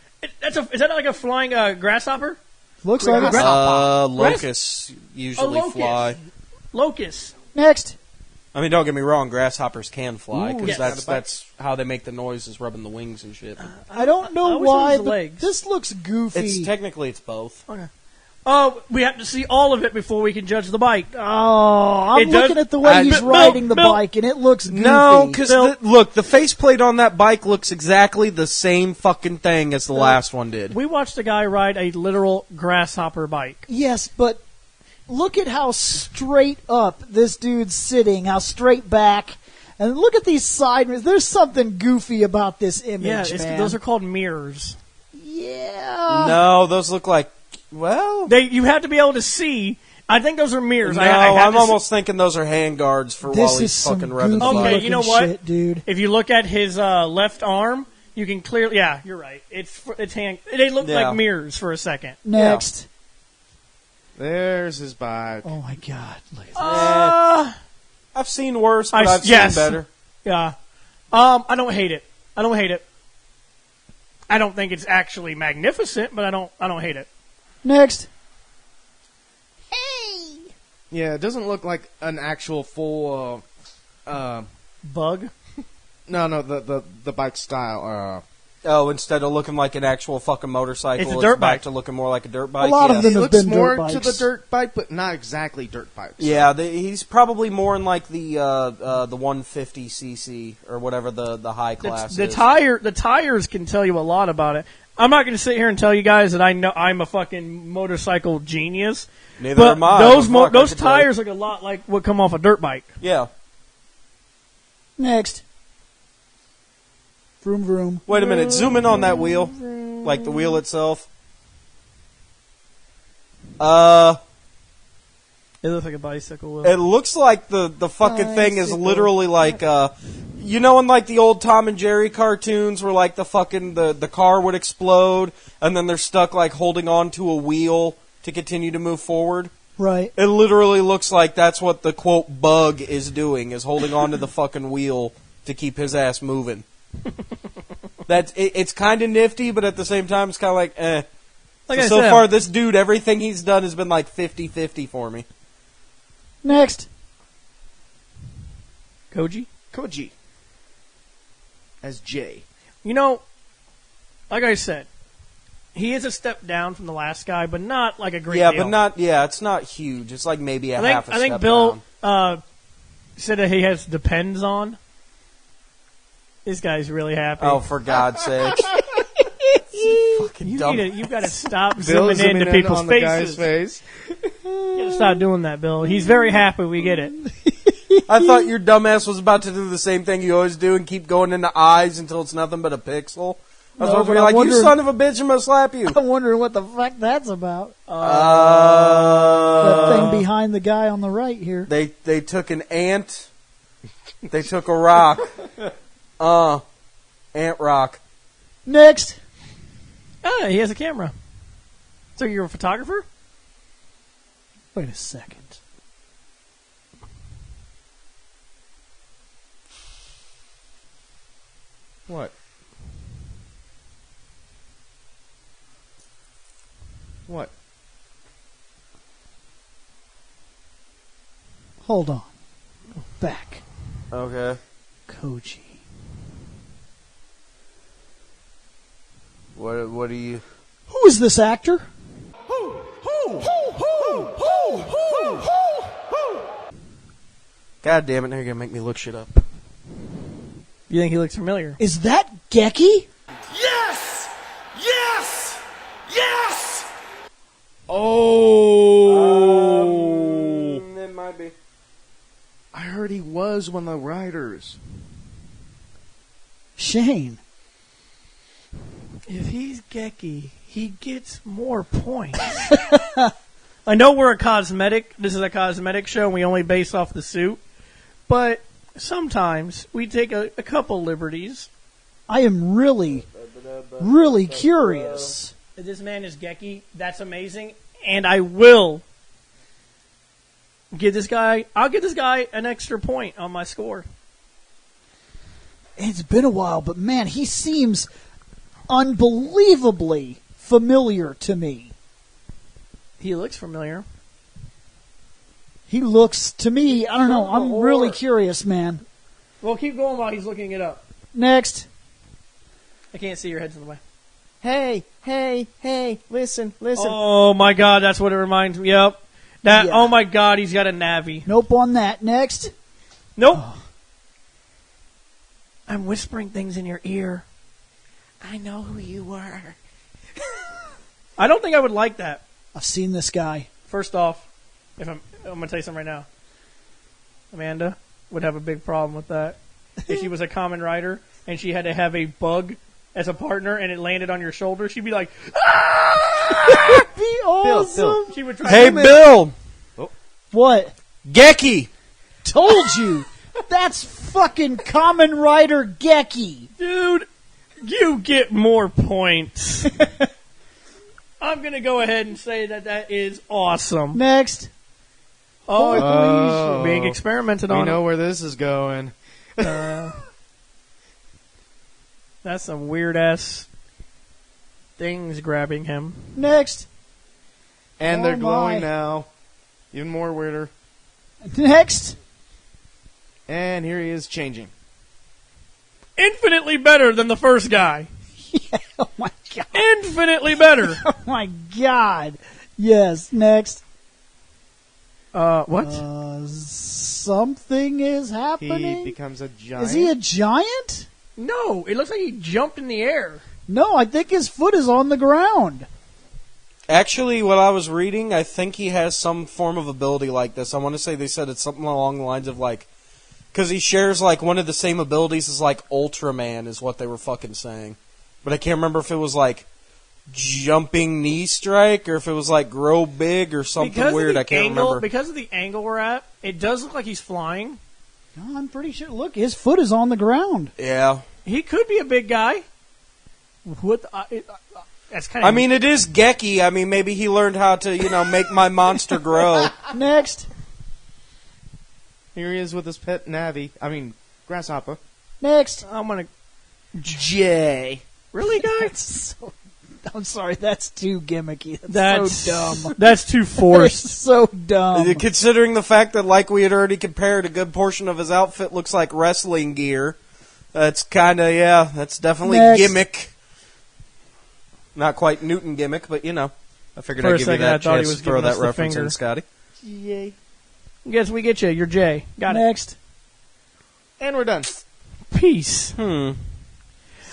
Is that like a flying grasshopper? Looks like it. Locusts usually locust. fly. Locust. Next. I mean, don't get me wrong, grasshoppers can fly Ooh, because yes. that's how they make the noises, rubbing the wings and shit. I don't I know always why, use the but legs. this looks goofy. It's both. Oh, we have to see all of it before we can judge the bike. Oh, I'm It does- looking at the way he's Bill, riding the Bill. bike, and it looks goofy. No, because Bill- look, the faceplate on that bike looks exactly the same fucking thing as the last one did. We watched a guy ride a literal grasshopper bike. Yes, but look at how straight up this dude's sitting, how straight back, and look at these side mirrors. There's something goofy about this image, Yeah, man. those are called mirrors. Yeah. No, those look like, well... You have to be able to see. I think those are mirrors. No, I have I'm to almost thinking those are hand guards for This while is he's some fucking goofy revving the Okay, bike. looking you know what? shit, dude. If you look at his left arm, you can clearly. Yeah, you're right. It's hand. They look Yeah. like mirrors for a second. Next. There's his bike. Oh my God. Look at that. I've seen worse, but I've yes. seen better. Yeah. I don't hate it. I don't hate it. I don't think it's actually magnificent, but I don't hate it. Next. Yeah, it doesn't look like an actual full. Bug. No, the bike style. Oh, instead of looking like an actual fucking motorcycle, It's a dirt back bike. to looking more like a dirt bike. A lot of yeah. them It have looks been more dirt to the bikes. dirt bike, but not exactly dirt bikes. Yeah, he's probably more in like the 150cc or whatever the high class The is. the tires can tell you a lot about it. I'm not going to sit here and tell you guys that I know I'm a fucking motorcycle genius. Neither But am I. those but fuck, I those can tell you. tires look a lot like what come off a dirt bike. Yeah. Next. Vroom vroom. Wait a minute. Zoom in on that wheel, like the wheel itself. It looks like a bicycle wheel. It looks like the fucking thing is literally like you know in like the old Tom and Jerry cartoons where like the fucking the car would explode and then they're stuck like holding on to a wheel to continue to move forward. Right. It literally looks like that's what the quote bug is doing, is holding on to the fucking wheel to keep his ass moving. It's kind of nifty, but at the same time it's kind of like eh. Like I So said, far this dude, everything he's done has been like 50-50 for me. Next. Koji. Koji. as J. You know, like I said, he is a step down from the last guy, but not like a great deal. but not. Yeah, it's not huge. It's like maybe half a step down. I think Bill said that he has depends on. This guy's really happy. Oh, for God's sake! Fucking dumb. You've got to stop Bill zooming into people's on the guy's faces. face. You gotta stop doing that, Bill. He's very happy. We get it. I thought your dumbass was about to do the same thing you always do and keep going into eyes until it's nothing but a pixel. I was hoping you're like, you son of a bitch, I'm gonna slap you. I'm wondering what the fuck that's about. That thing behind the guy on the right here. They took an ant. They took a rock. Ant rock. Next. Ah, he has a camera. So you're a photographer? Wait a second. What? What? Hold on. Back. Okay. Koji. What do you... Who is this actor? God damn it, now you're gonna make me look shit up. You think he looks familiar? Is that Geki? Yes! Yes! Yes! Oh! It might be. I heard he was one of the Riders. Shane. If he's Geki, he gets more points. I know we're a cosmetic. This is a cosmetic show, and we only base off the suit. But sometimes we take a couple liberties. I am really curious. This man is Geki. That's amazing. And I will give this guy... I'll give this guy an extra point on my score. It's been a while, but man, he seems unbelievably familiar to me. He looks familiar. He looks, to me, I don't know, I'm really curious, man. Well, keep going while he's looking it up. Next. I can't see, your head's in the way. Hey, listen. Oh my God, that's what it reminds me. Yep. That. Yeah. Oh my God, he's got a Navi. Nope on that. Next. Nope. Oh. I'm whispering things in your ear. I know who you are. I don't think I would like that. I've seen this guy. First off, if I'm going to tell you something right now. Amanda would have a big problem with that. If she was a Kamen Rider and she had to have a bug as a partner and it landed on your shoulder, she'd be like, ah! That'd be awesome. Bill. She would try Hey, Bill! What? Geki! Told you. That's fucking Kamen Rider Geki. Dude, you get more points. I'm going to go ahead and say that is awesome. Next. Oh, being experimented on. We know where this is going. That's some weird-ass things grabbing him. Next. And they're Oh, glowing my. now. Even more weirder. Next. And here he is changing. Infinitely better than the first guy. Yeah, oh my god. Infinitely better. Oh my god. Yes, next. What? Something is happening. He becomes a giant. Is he a giant? No, it looks like he jumped in the air. No, I think his foot is on the ground. Actually, what I was reading, I think he has some form of ability like this. I want to say they said it's something along the lines of like, because he shares like one of the same abilities as like Ultraman is what they were fucking saying. But I can't remember if it was like jumping knee strike or if it was like grow big or something weird. I can't remember. Because of the angle we're at, it does look like he's flying. No, I'm pretty sure. Look, his foot is on the ground. Yeah. He could be a big guy. What? That's kind of. I mean, it is Geki. I mean, maybe he learned how to, make my monster grow. Next. Here he is with his pet Navi. I mean, Grasshopper. Next. I'm gonna. J. Really, guy? I'm sorry, that's too gimmicky. That's so dumb. That's too It's forced. so dumb. Considering the fact that, like we had already compared, a good portion of his outfit looks like wrestling gear. That's kind of, yeah, that's definitely Next. gimmick. Not quite Newton gimmick, but, you know. I figured For a I'd give you second, I that thought he chance was to throw giving us that the reference finger. in, Scotty. Yay. Guess we get you. You're Jay. Got Next. And we're done. it. Peace. So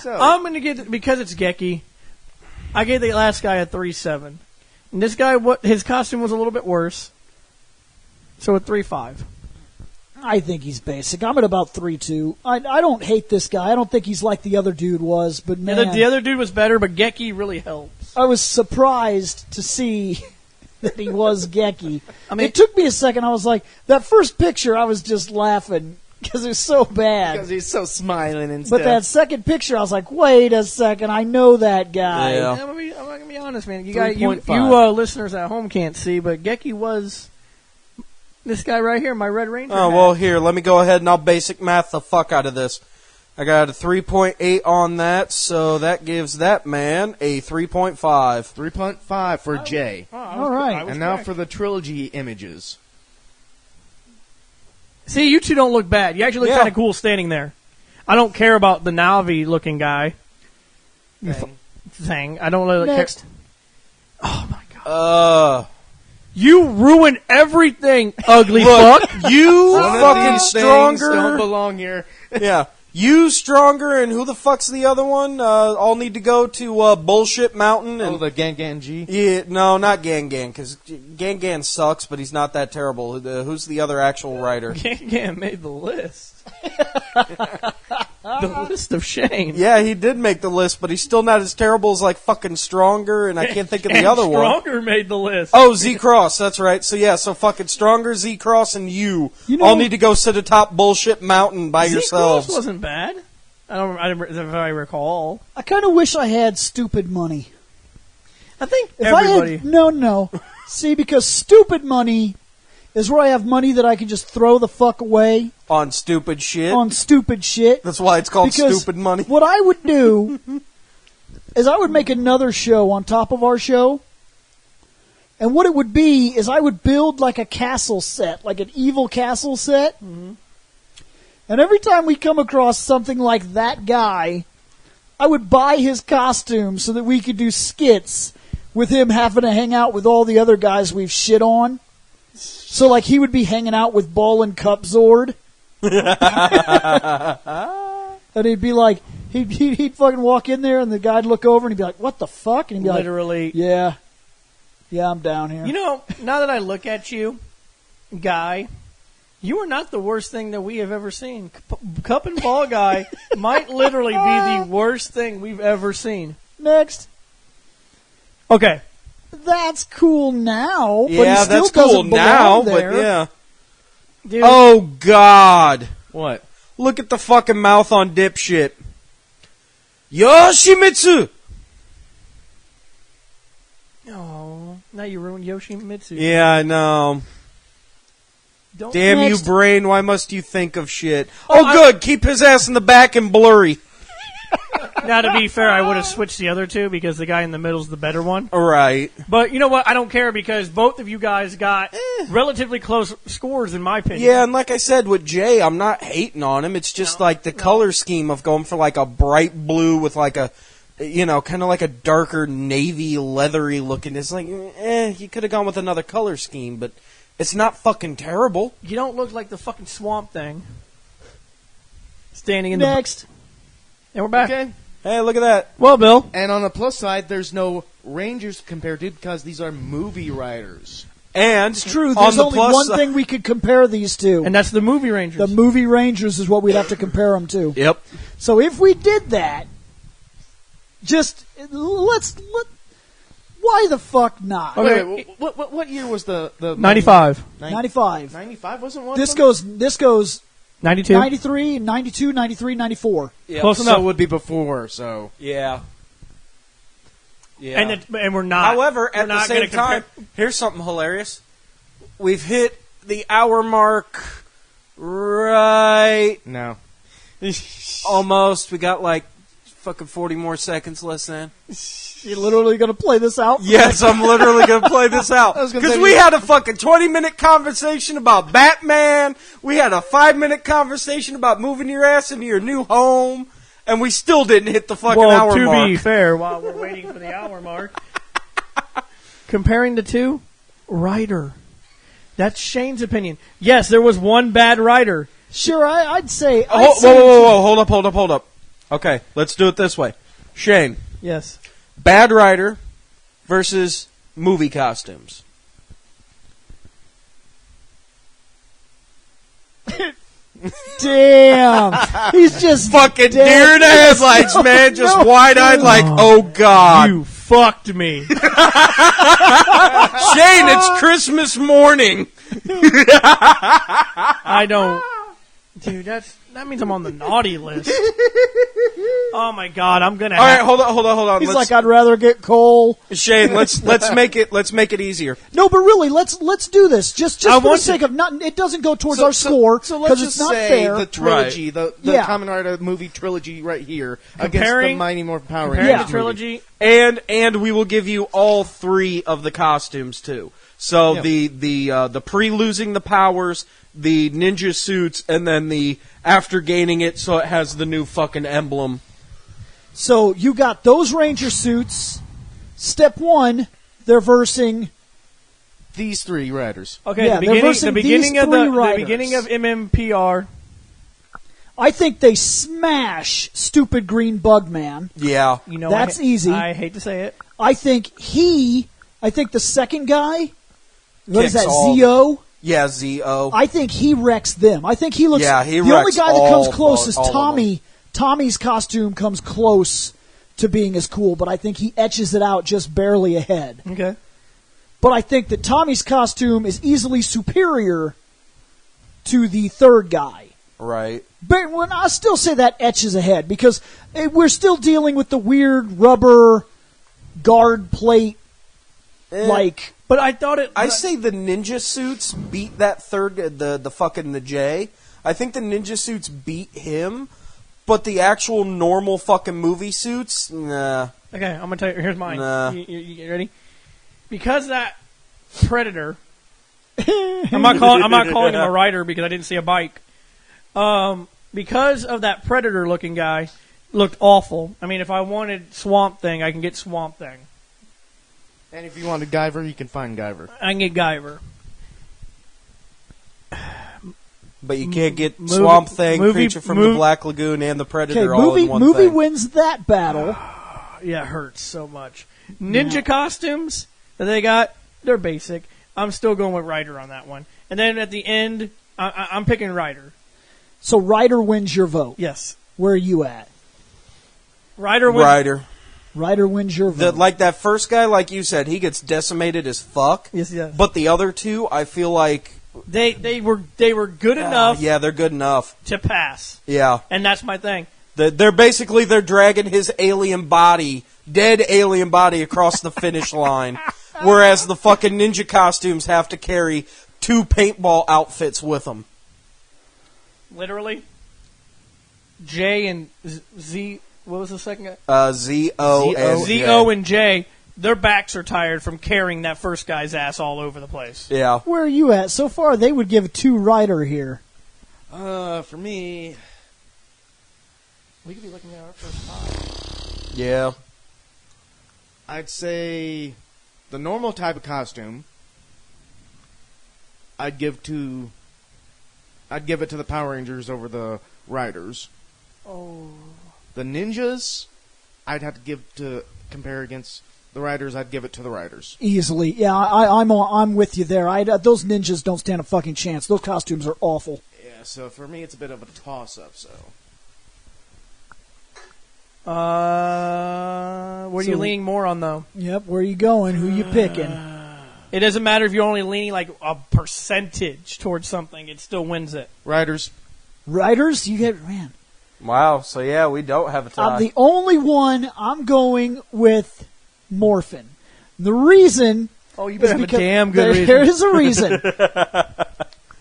I'm going to get, because it's Geki, I gave the last guy a 3.7. And this guy, his costume was a little bit worse. So a 3.5. I think he's basic. I'm at about 3.2. I don't hate this guy. I don't think he's like the other dude was, but man, The other dude was better, but Geki really helps. I was surprised to see that he was Geki. I mean, It took me a second. I was like, that first picture, I was just laughing because it was so bad. because he's so smiling and stuff. But that second picture, I was like, wait a second, I know that guy. Yeah. I'm going to be honest, man. You 3.5. Listeners at home can't see, but Geki was this guy right here, my Red Ranger. Oh, hat. well, here, let me go ahead and I'll basic math the fuck out of this. I got a 3.8 on that, so that gives that man a 3.5. 3.5 for Jay. Oh, All right. And now for the trilogy images. See, you two don't look bad. You actually look Yeah. kind of cool standing there. I don't care about the Navi-looking guy. Thing. I don't really Next. care. Oh, my God. Uh, You ruin everything, ugly look, fuck. you One of fucking these things stronger. don't belong here. Yeah. You stronger, and who the fuck's the other one? All need to go to Bullshit Mountain. And Oh, the Gangan-G. yeah, no, not Gangan, because Gangan sucks, but he's not that terrible. Who's the other actual writer? Gangan made the list. The list of shame. Yeah, he did make the list, but he's still not as terrible as, like, fucking Stronger, and I can't think of the other one. Stronger made the list. Oh, Z-Cross, that's right. So, yeah, so fucking Stronger, Z-Cross, and you know- all need to go sit atop Bullshit Mountain by Z-Cross yourselves. wasn't bad. If I recall. I kind of wish I had stupid money. I think If everybody. I had no. See, because stupid money is where I have money that I can just throw the fuck away On stupid shit. on stupid shit. That's why it's called Because stupid money. What I would do is I would make another show on top of our show. And what it would be is I would build like a castle set, like an evil castle set. Mm-hmm. And every time we come across something like that guy, I would buy his costume so that we could do skits with him having to hang out with all the other guys we've shit on. So, like, he would be hanging out with Ball and Cup Zord. And he'd be like, he'd fucking walk in there, and the guy'd look over, and he'd be like, what the fuck? And he'd be Literally. like, yeah, I'm down here. You know, now that I look at you, Guy, you are not the worst thing that we have ever seen. Cup and Ball Guy might literally be the worst thing we've ever seen. Next. Okay. That's cool now, but he Yeah, still that's cool doesn't belong now, there. but yeah. Dude, Oh, God. What? Look at the fucking mouth on dipshit. Yoshimitsu! oh, now you ruined Yoshimitsu. Yeah, I know. Don't Damn Next. you, brain. Why must you think of shit? Oh, Oh, good. Keep his ass in the back and blurry. Now, to be fair, I would have switched the other two because the guy in the middle is the better one. All right. But you know what? I don't care because both of you guys got relatively close scores, in my opinion. Yeah, and like I said, with Jay, I'm not hating on him. It's just like the color scheme of going for like a bright blue with like a, you know, kind of like a darker navy leathery looking. It's like, you could have gone with another color scheme, but it's not fucking terrible. You don't look like the fucking Swamp Thing. Standing in Next. and we're back. Okay. Hey, look at that. Well, Bill. And on the plus side, there's no Rangers compared to because these are movie riders. And It's true. on There's the only plus one side- thing we could compare these to. And that's the Movie Rangers. The movie Rangers is what we'd have to compare them to. Yep. So if we did that, just why the fuck not? Okay. Wait, what year was the 95. 95. 95 wasn't one. This of them? goes 92. 93, 92, 93, 94. Yep. Close So enough. it would be before. So Yeah. Yeah. And we're not. However, we're at the not same gonna compare- time, here's something hilarious. We've hit the hour mark right no. almost. We got like Fucking 40 more seconds less than. You're literally going to play this out? Yes, I'm literally going to play this out. was gonna Because say- we had a fucking 20-minute conversation about Batman. We had a 5-minute conversation about moving your ass into your new home. And we still didn't hit the fucking Well, hour to mark. be fair, while we're waiting for the hour mark, comparing the two, Rider. That's Shane's opinion. Yes, there was one bad Rider. Sure, I'd say... Whoa. Hold up. Okay, let's do it this way. Shane, Yes. bad Rider versus movie costumes. Damn. He's just... Fucking dead. deer in the headlights, man. Just wide-eyed like, oh, God. You fucked me. Shane, it's Christmas morning. I don't... Dude, that means I'm on the naughty list. Oh, my God, I'm going to All right, hold on. He's Let's- like, I'd rather get coal. Shane, let's make it easier. No, but really, let's do this. Just I for the want sake of not... It doesn't go towards So- our score, So let's because just it's not say fair. the trilogy, the Yeah. Kamen Rider movie trilogy right here against Comparing- the Mighty Morphin Power Comparing Rangers the trilogy, And we will give you all 3 of the costumes too. So the pre-losing the powers, the ninja suits, and then the after gaining it, so it has the new fucking emblem. So you got those Ranger suits. Step 1, they're versing... These 3 riders. okay, Yeah, the they're beginning, versing the beginning these of three the riders. beginning of MMPR. I think they smash Stupid Green Bugman. Yeah. You know, That's easy. I hate to say it. I think the second guy, what is Kicks that, all- ZO? Yeah, ZO. I think he wrecks them. I think he looks... Yeah, he the only wrecks guy that comes all- close is all of them. Tommy. Tommy's costume comes close to being as cool, but I think he etches it out just barely ahead. Okay. But I think that Tommy's costume is easily superior to the third guy. Right. But when I still say that etches ahead, because we're still dealing with the weird rubber guard plate, like... But I thought it... I say the ninja suits beat that third, the fucking the J. I think the ninja suits beat him, but the actual normal fucking movie suits, nah. Okay, I'm gonna tell you. Here's mine. Nah. You get ready? Because that Predator. I'm not calling him a rider because I didn't see a bike. Because of that Predator-looking guy, looked awful. I mean, if I wanted Swamp Thing, I can get Swamp Thing. And if you wanted Guyver, you can find Guyver. I can get Guyver. But you can't get Movie- Swamp Thing, movie- Creature from mov- the Black Lagoon, and the Predator Okay, all in one movie thing. wins that battle. Yeah, it hurts so much. Ninja costumes that they got, they're basic. I'm still going with Rider on that one. And then at the end, I'm picking Rider. So Ryder wins your vote. Yes. Where are you at? Rider wins. Rider. Ryder wins your vote. Like that first guy, like you said, he gets decimated as fuck. Yes, yes. But the other two, I feel like... They were good enough Yeah, they're good enough. to pass. Yeah. And that's my thing. They're dragging his alien body, dead alien body, across the finish line. Whereas the fucking ninja costumes have to carry 2 paintball outfits with them. Literally. J and Z. What was the second guy? ZO and ZO and J. Their backs are tired from carrying that first guy's ass all over the place. Yeah. Where are you at? So far, they would give 2 Ryder here. For me, We could be looking at our first 5. Yeah. I'd say the normal type of costume. I'd give it to the Power Rangers over the Riders. Oh. The ninjas, I'd have to compare against the Riders. I'd give it to the Riders. Easily. Yeah, I'm with you there. Those ninjas don't stand a fucking chance. Those costumes are awful. Yeah, so for me, it's a bit of a toss-up. So What are you So- leaning more on, though? Yep, where are you going? Who you picking? It doesn't matter if you're only leaning like a percentage towards something. It still wins it. Riders. Riders? You get... Man. Wow, so yeah, we don't have a tie. The only one I'm going with Morphin. The reason... Oh, you is better have a because damn good reason. There is a reason.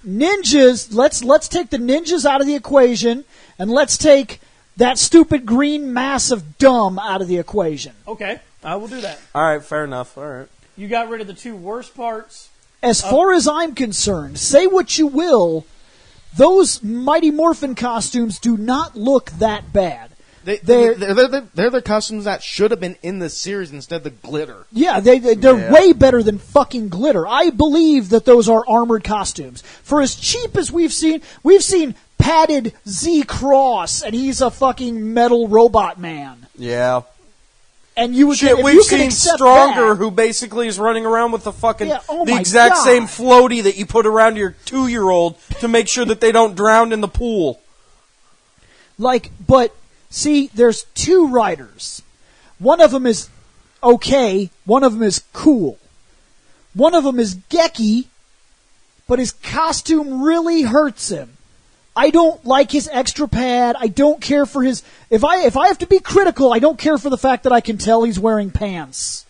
Ninjas, let's take the ninjas out of the equation, and let's take that stupid green mass of dumb out of the equation. Okay, I will do that. All right, fair enough. All right. You got rid of the two worst parts. As far as I'm concerned, say what you will, those Mighty Morphin costumes do not look that bad. They're the costumes that should have been in the series instead of the glitter. Yeah, they're way better than fucking glitter. I believe that those are armored costumes. For as cheap as we've seen padded Z Cross, and he's a fucking metal robot man. Yeah. And you would Shit, if we've you could seen accept Stronger, that, who basically is running around with the fucking oh the my exact God. same floaty that you put around your 2-year-old to make sure that they don't drown in the pool. But see, there's two riders. One of them is okay. One of them is cool. One of them is Geki, but his costume really hurts him. I don't like his extra pad. I don't care for his... If I have to be critical, I don't care for the fact that I can tell he's wearing pants.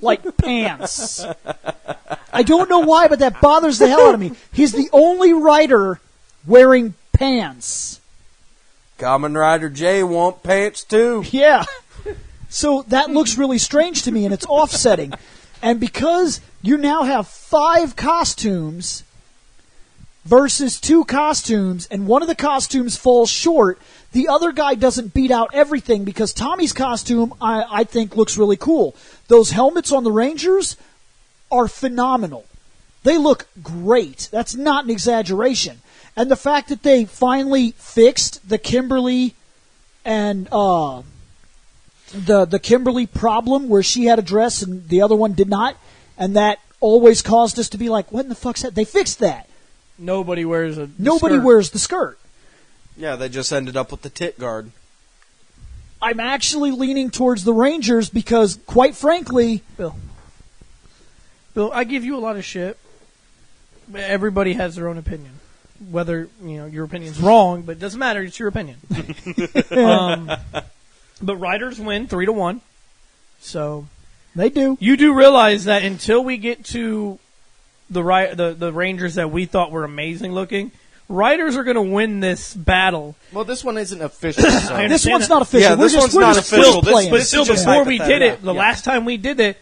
Like pants. I don't know why, but that bothers the hell out of me. He's the only rider wearing pants. Kamen Rider J want pants too. Yeah. So that looks really strange to me, and it's offsetting. And because you now have 5 costumes versus 2 costumes, and one of the costumes falls short, the other guy doesn't beat out everything, because Tommy's costume, I think, looks really cool. Those helmets on the Rangers are phenomenal. They look great. That's not an exaggeration. And the fact that they finally fixed the Kimberly and the Kimberly problem where she had a dress and the other one did not, and that always caused us to be like, what in the fuck's that? They fixed that. Nobody wears a Nobody skirt. wears the skirt. Yeah, they just ended up with the tit guard. I'm actually leaning towards the Rangers because, quite frankly... Bill, I give you a lot of shit. Everybody has their own opinion. Whether, your opinion's wrong, but it doesn't matter. It's your opinion. But Riders win 3-1. So... They do. You do realize that until we get to the Rangers that we thought were amazing looking, Riders are going to win this battle. Well, this one isn't official. So. This one's not official. Yeah, this one's we're not just official. playing. But This still, is just before we did it, hypothetical. the last time we did it,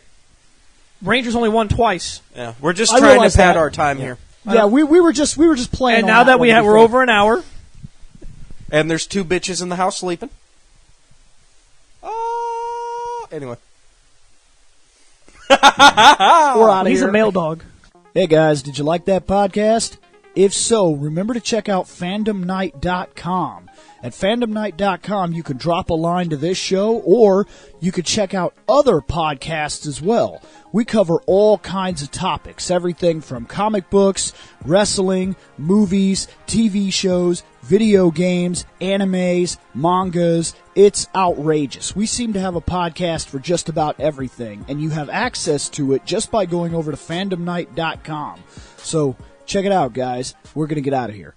Rangers only won twice. Yeah, we're just I trying to realize pad that. our time here. Yeah, we were just playing. And on now that one we're before. over an hour, And there's 2 bitches in the house sleeping. Anyway. we're out of he's here. a male dog. Hey guys, did you like that podcast? If so, remember to check out fandomnight.com. At fandomnight.com, you can drop a line to this show, or you could check out other podcasts as well. We cover all kinds of topics, everything from comic books, wrestling, movies, TV shows, video games, animes, mangas. It's outrageous. We seem to have a podcast for just about everything, and you have access to it just by going over to fandomnight.com. So check it out, guys. We're going to get out of here.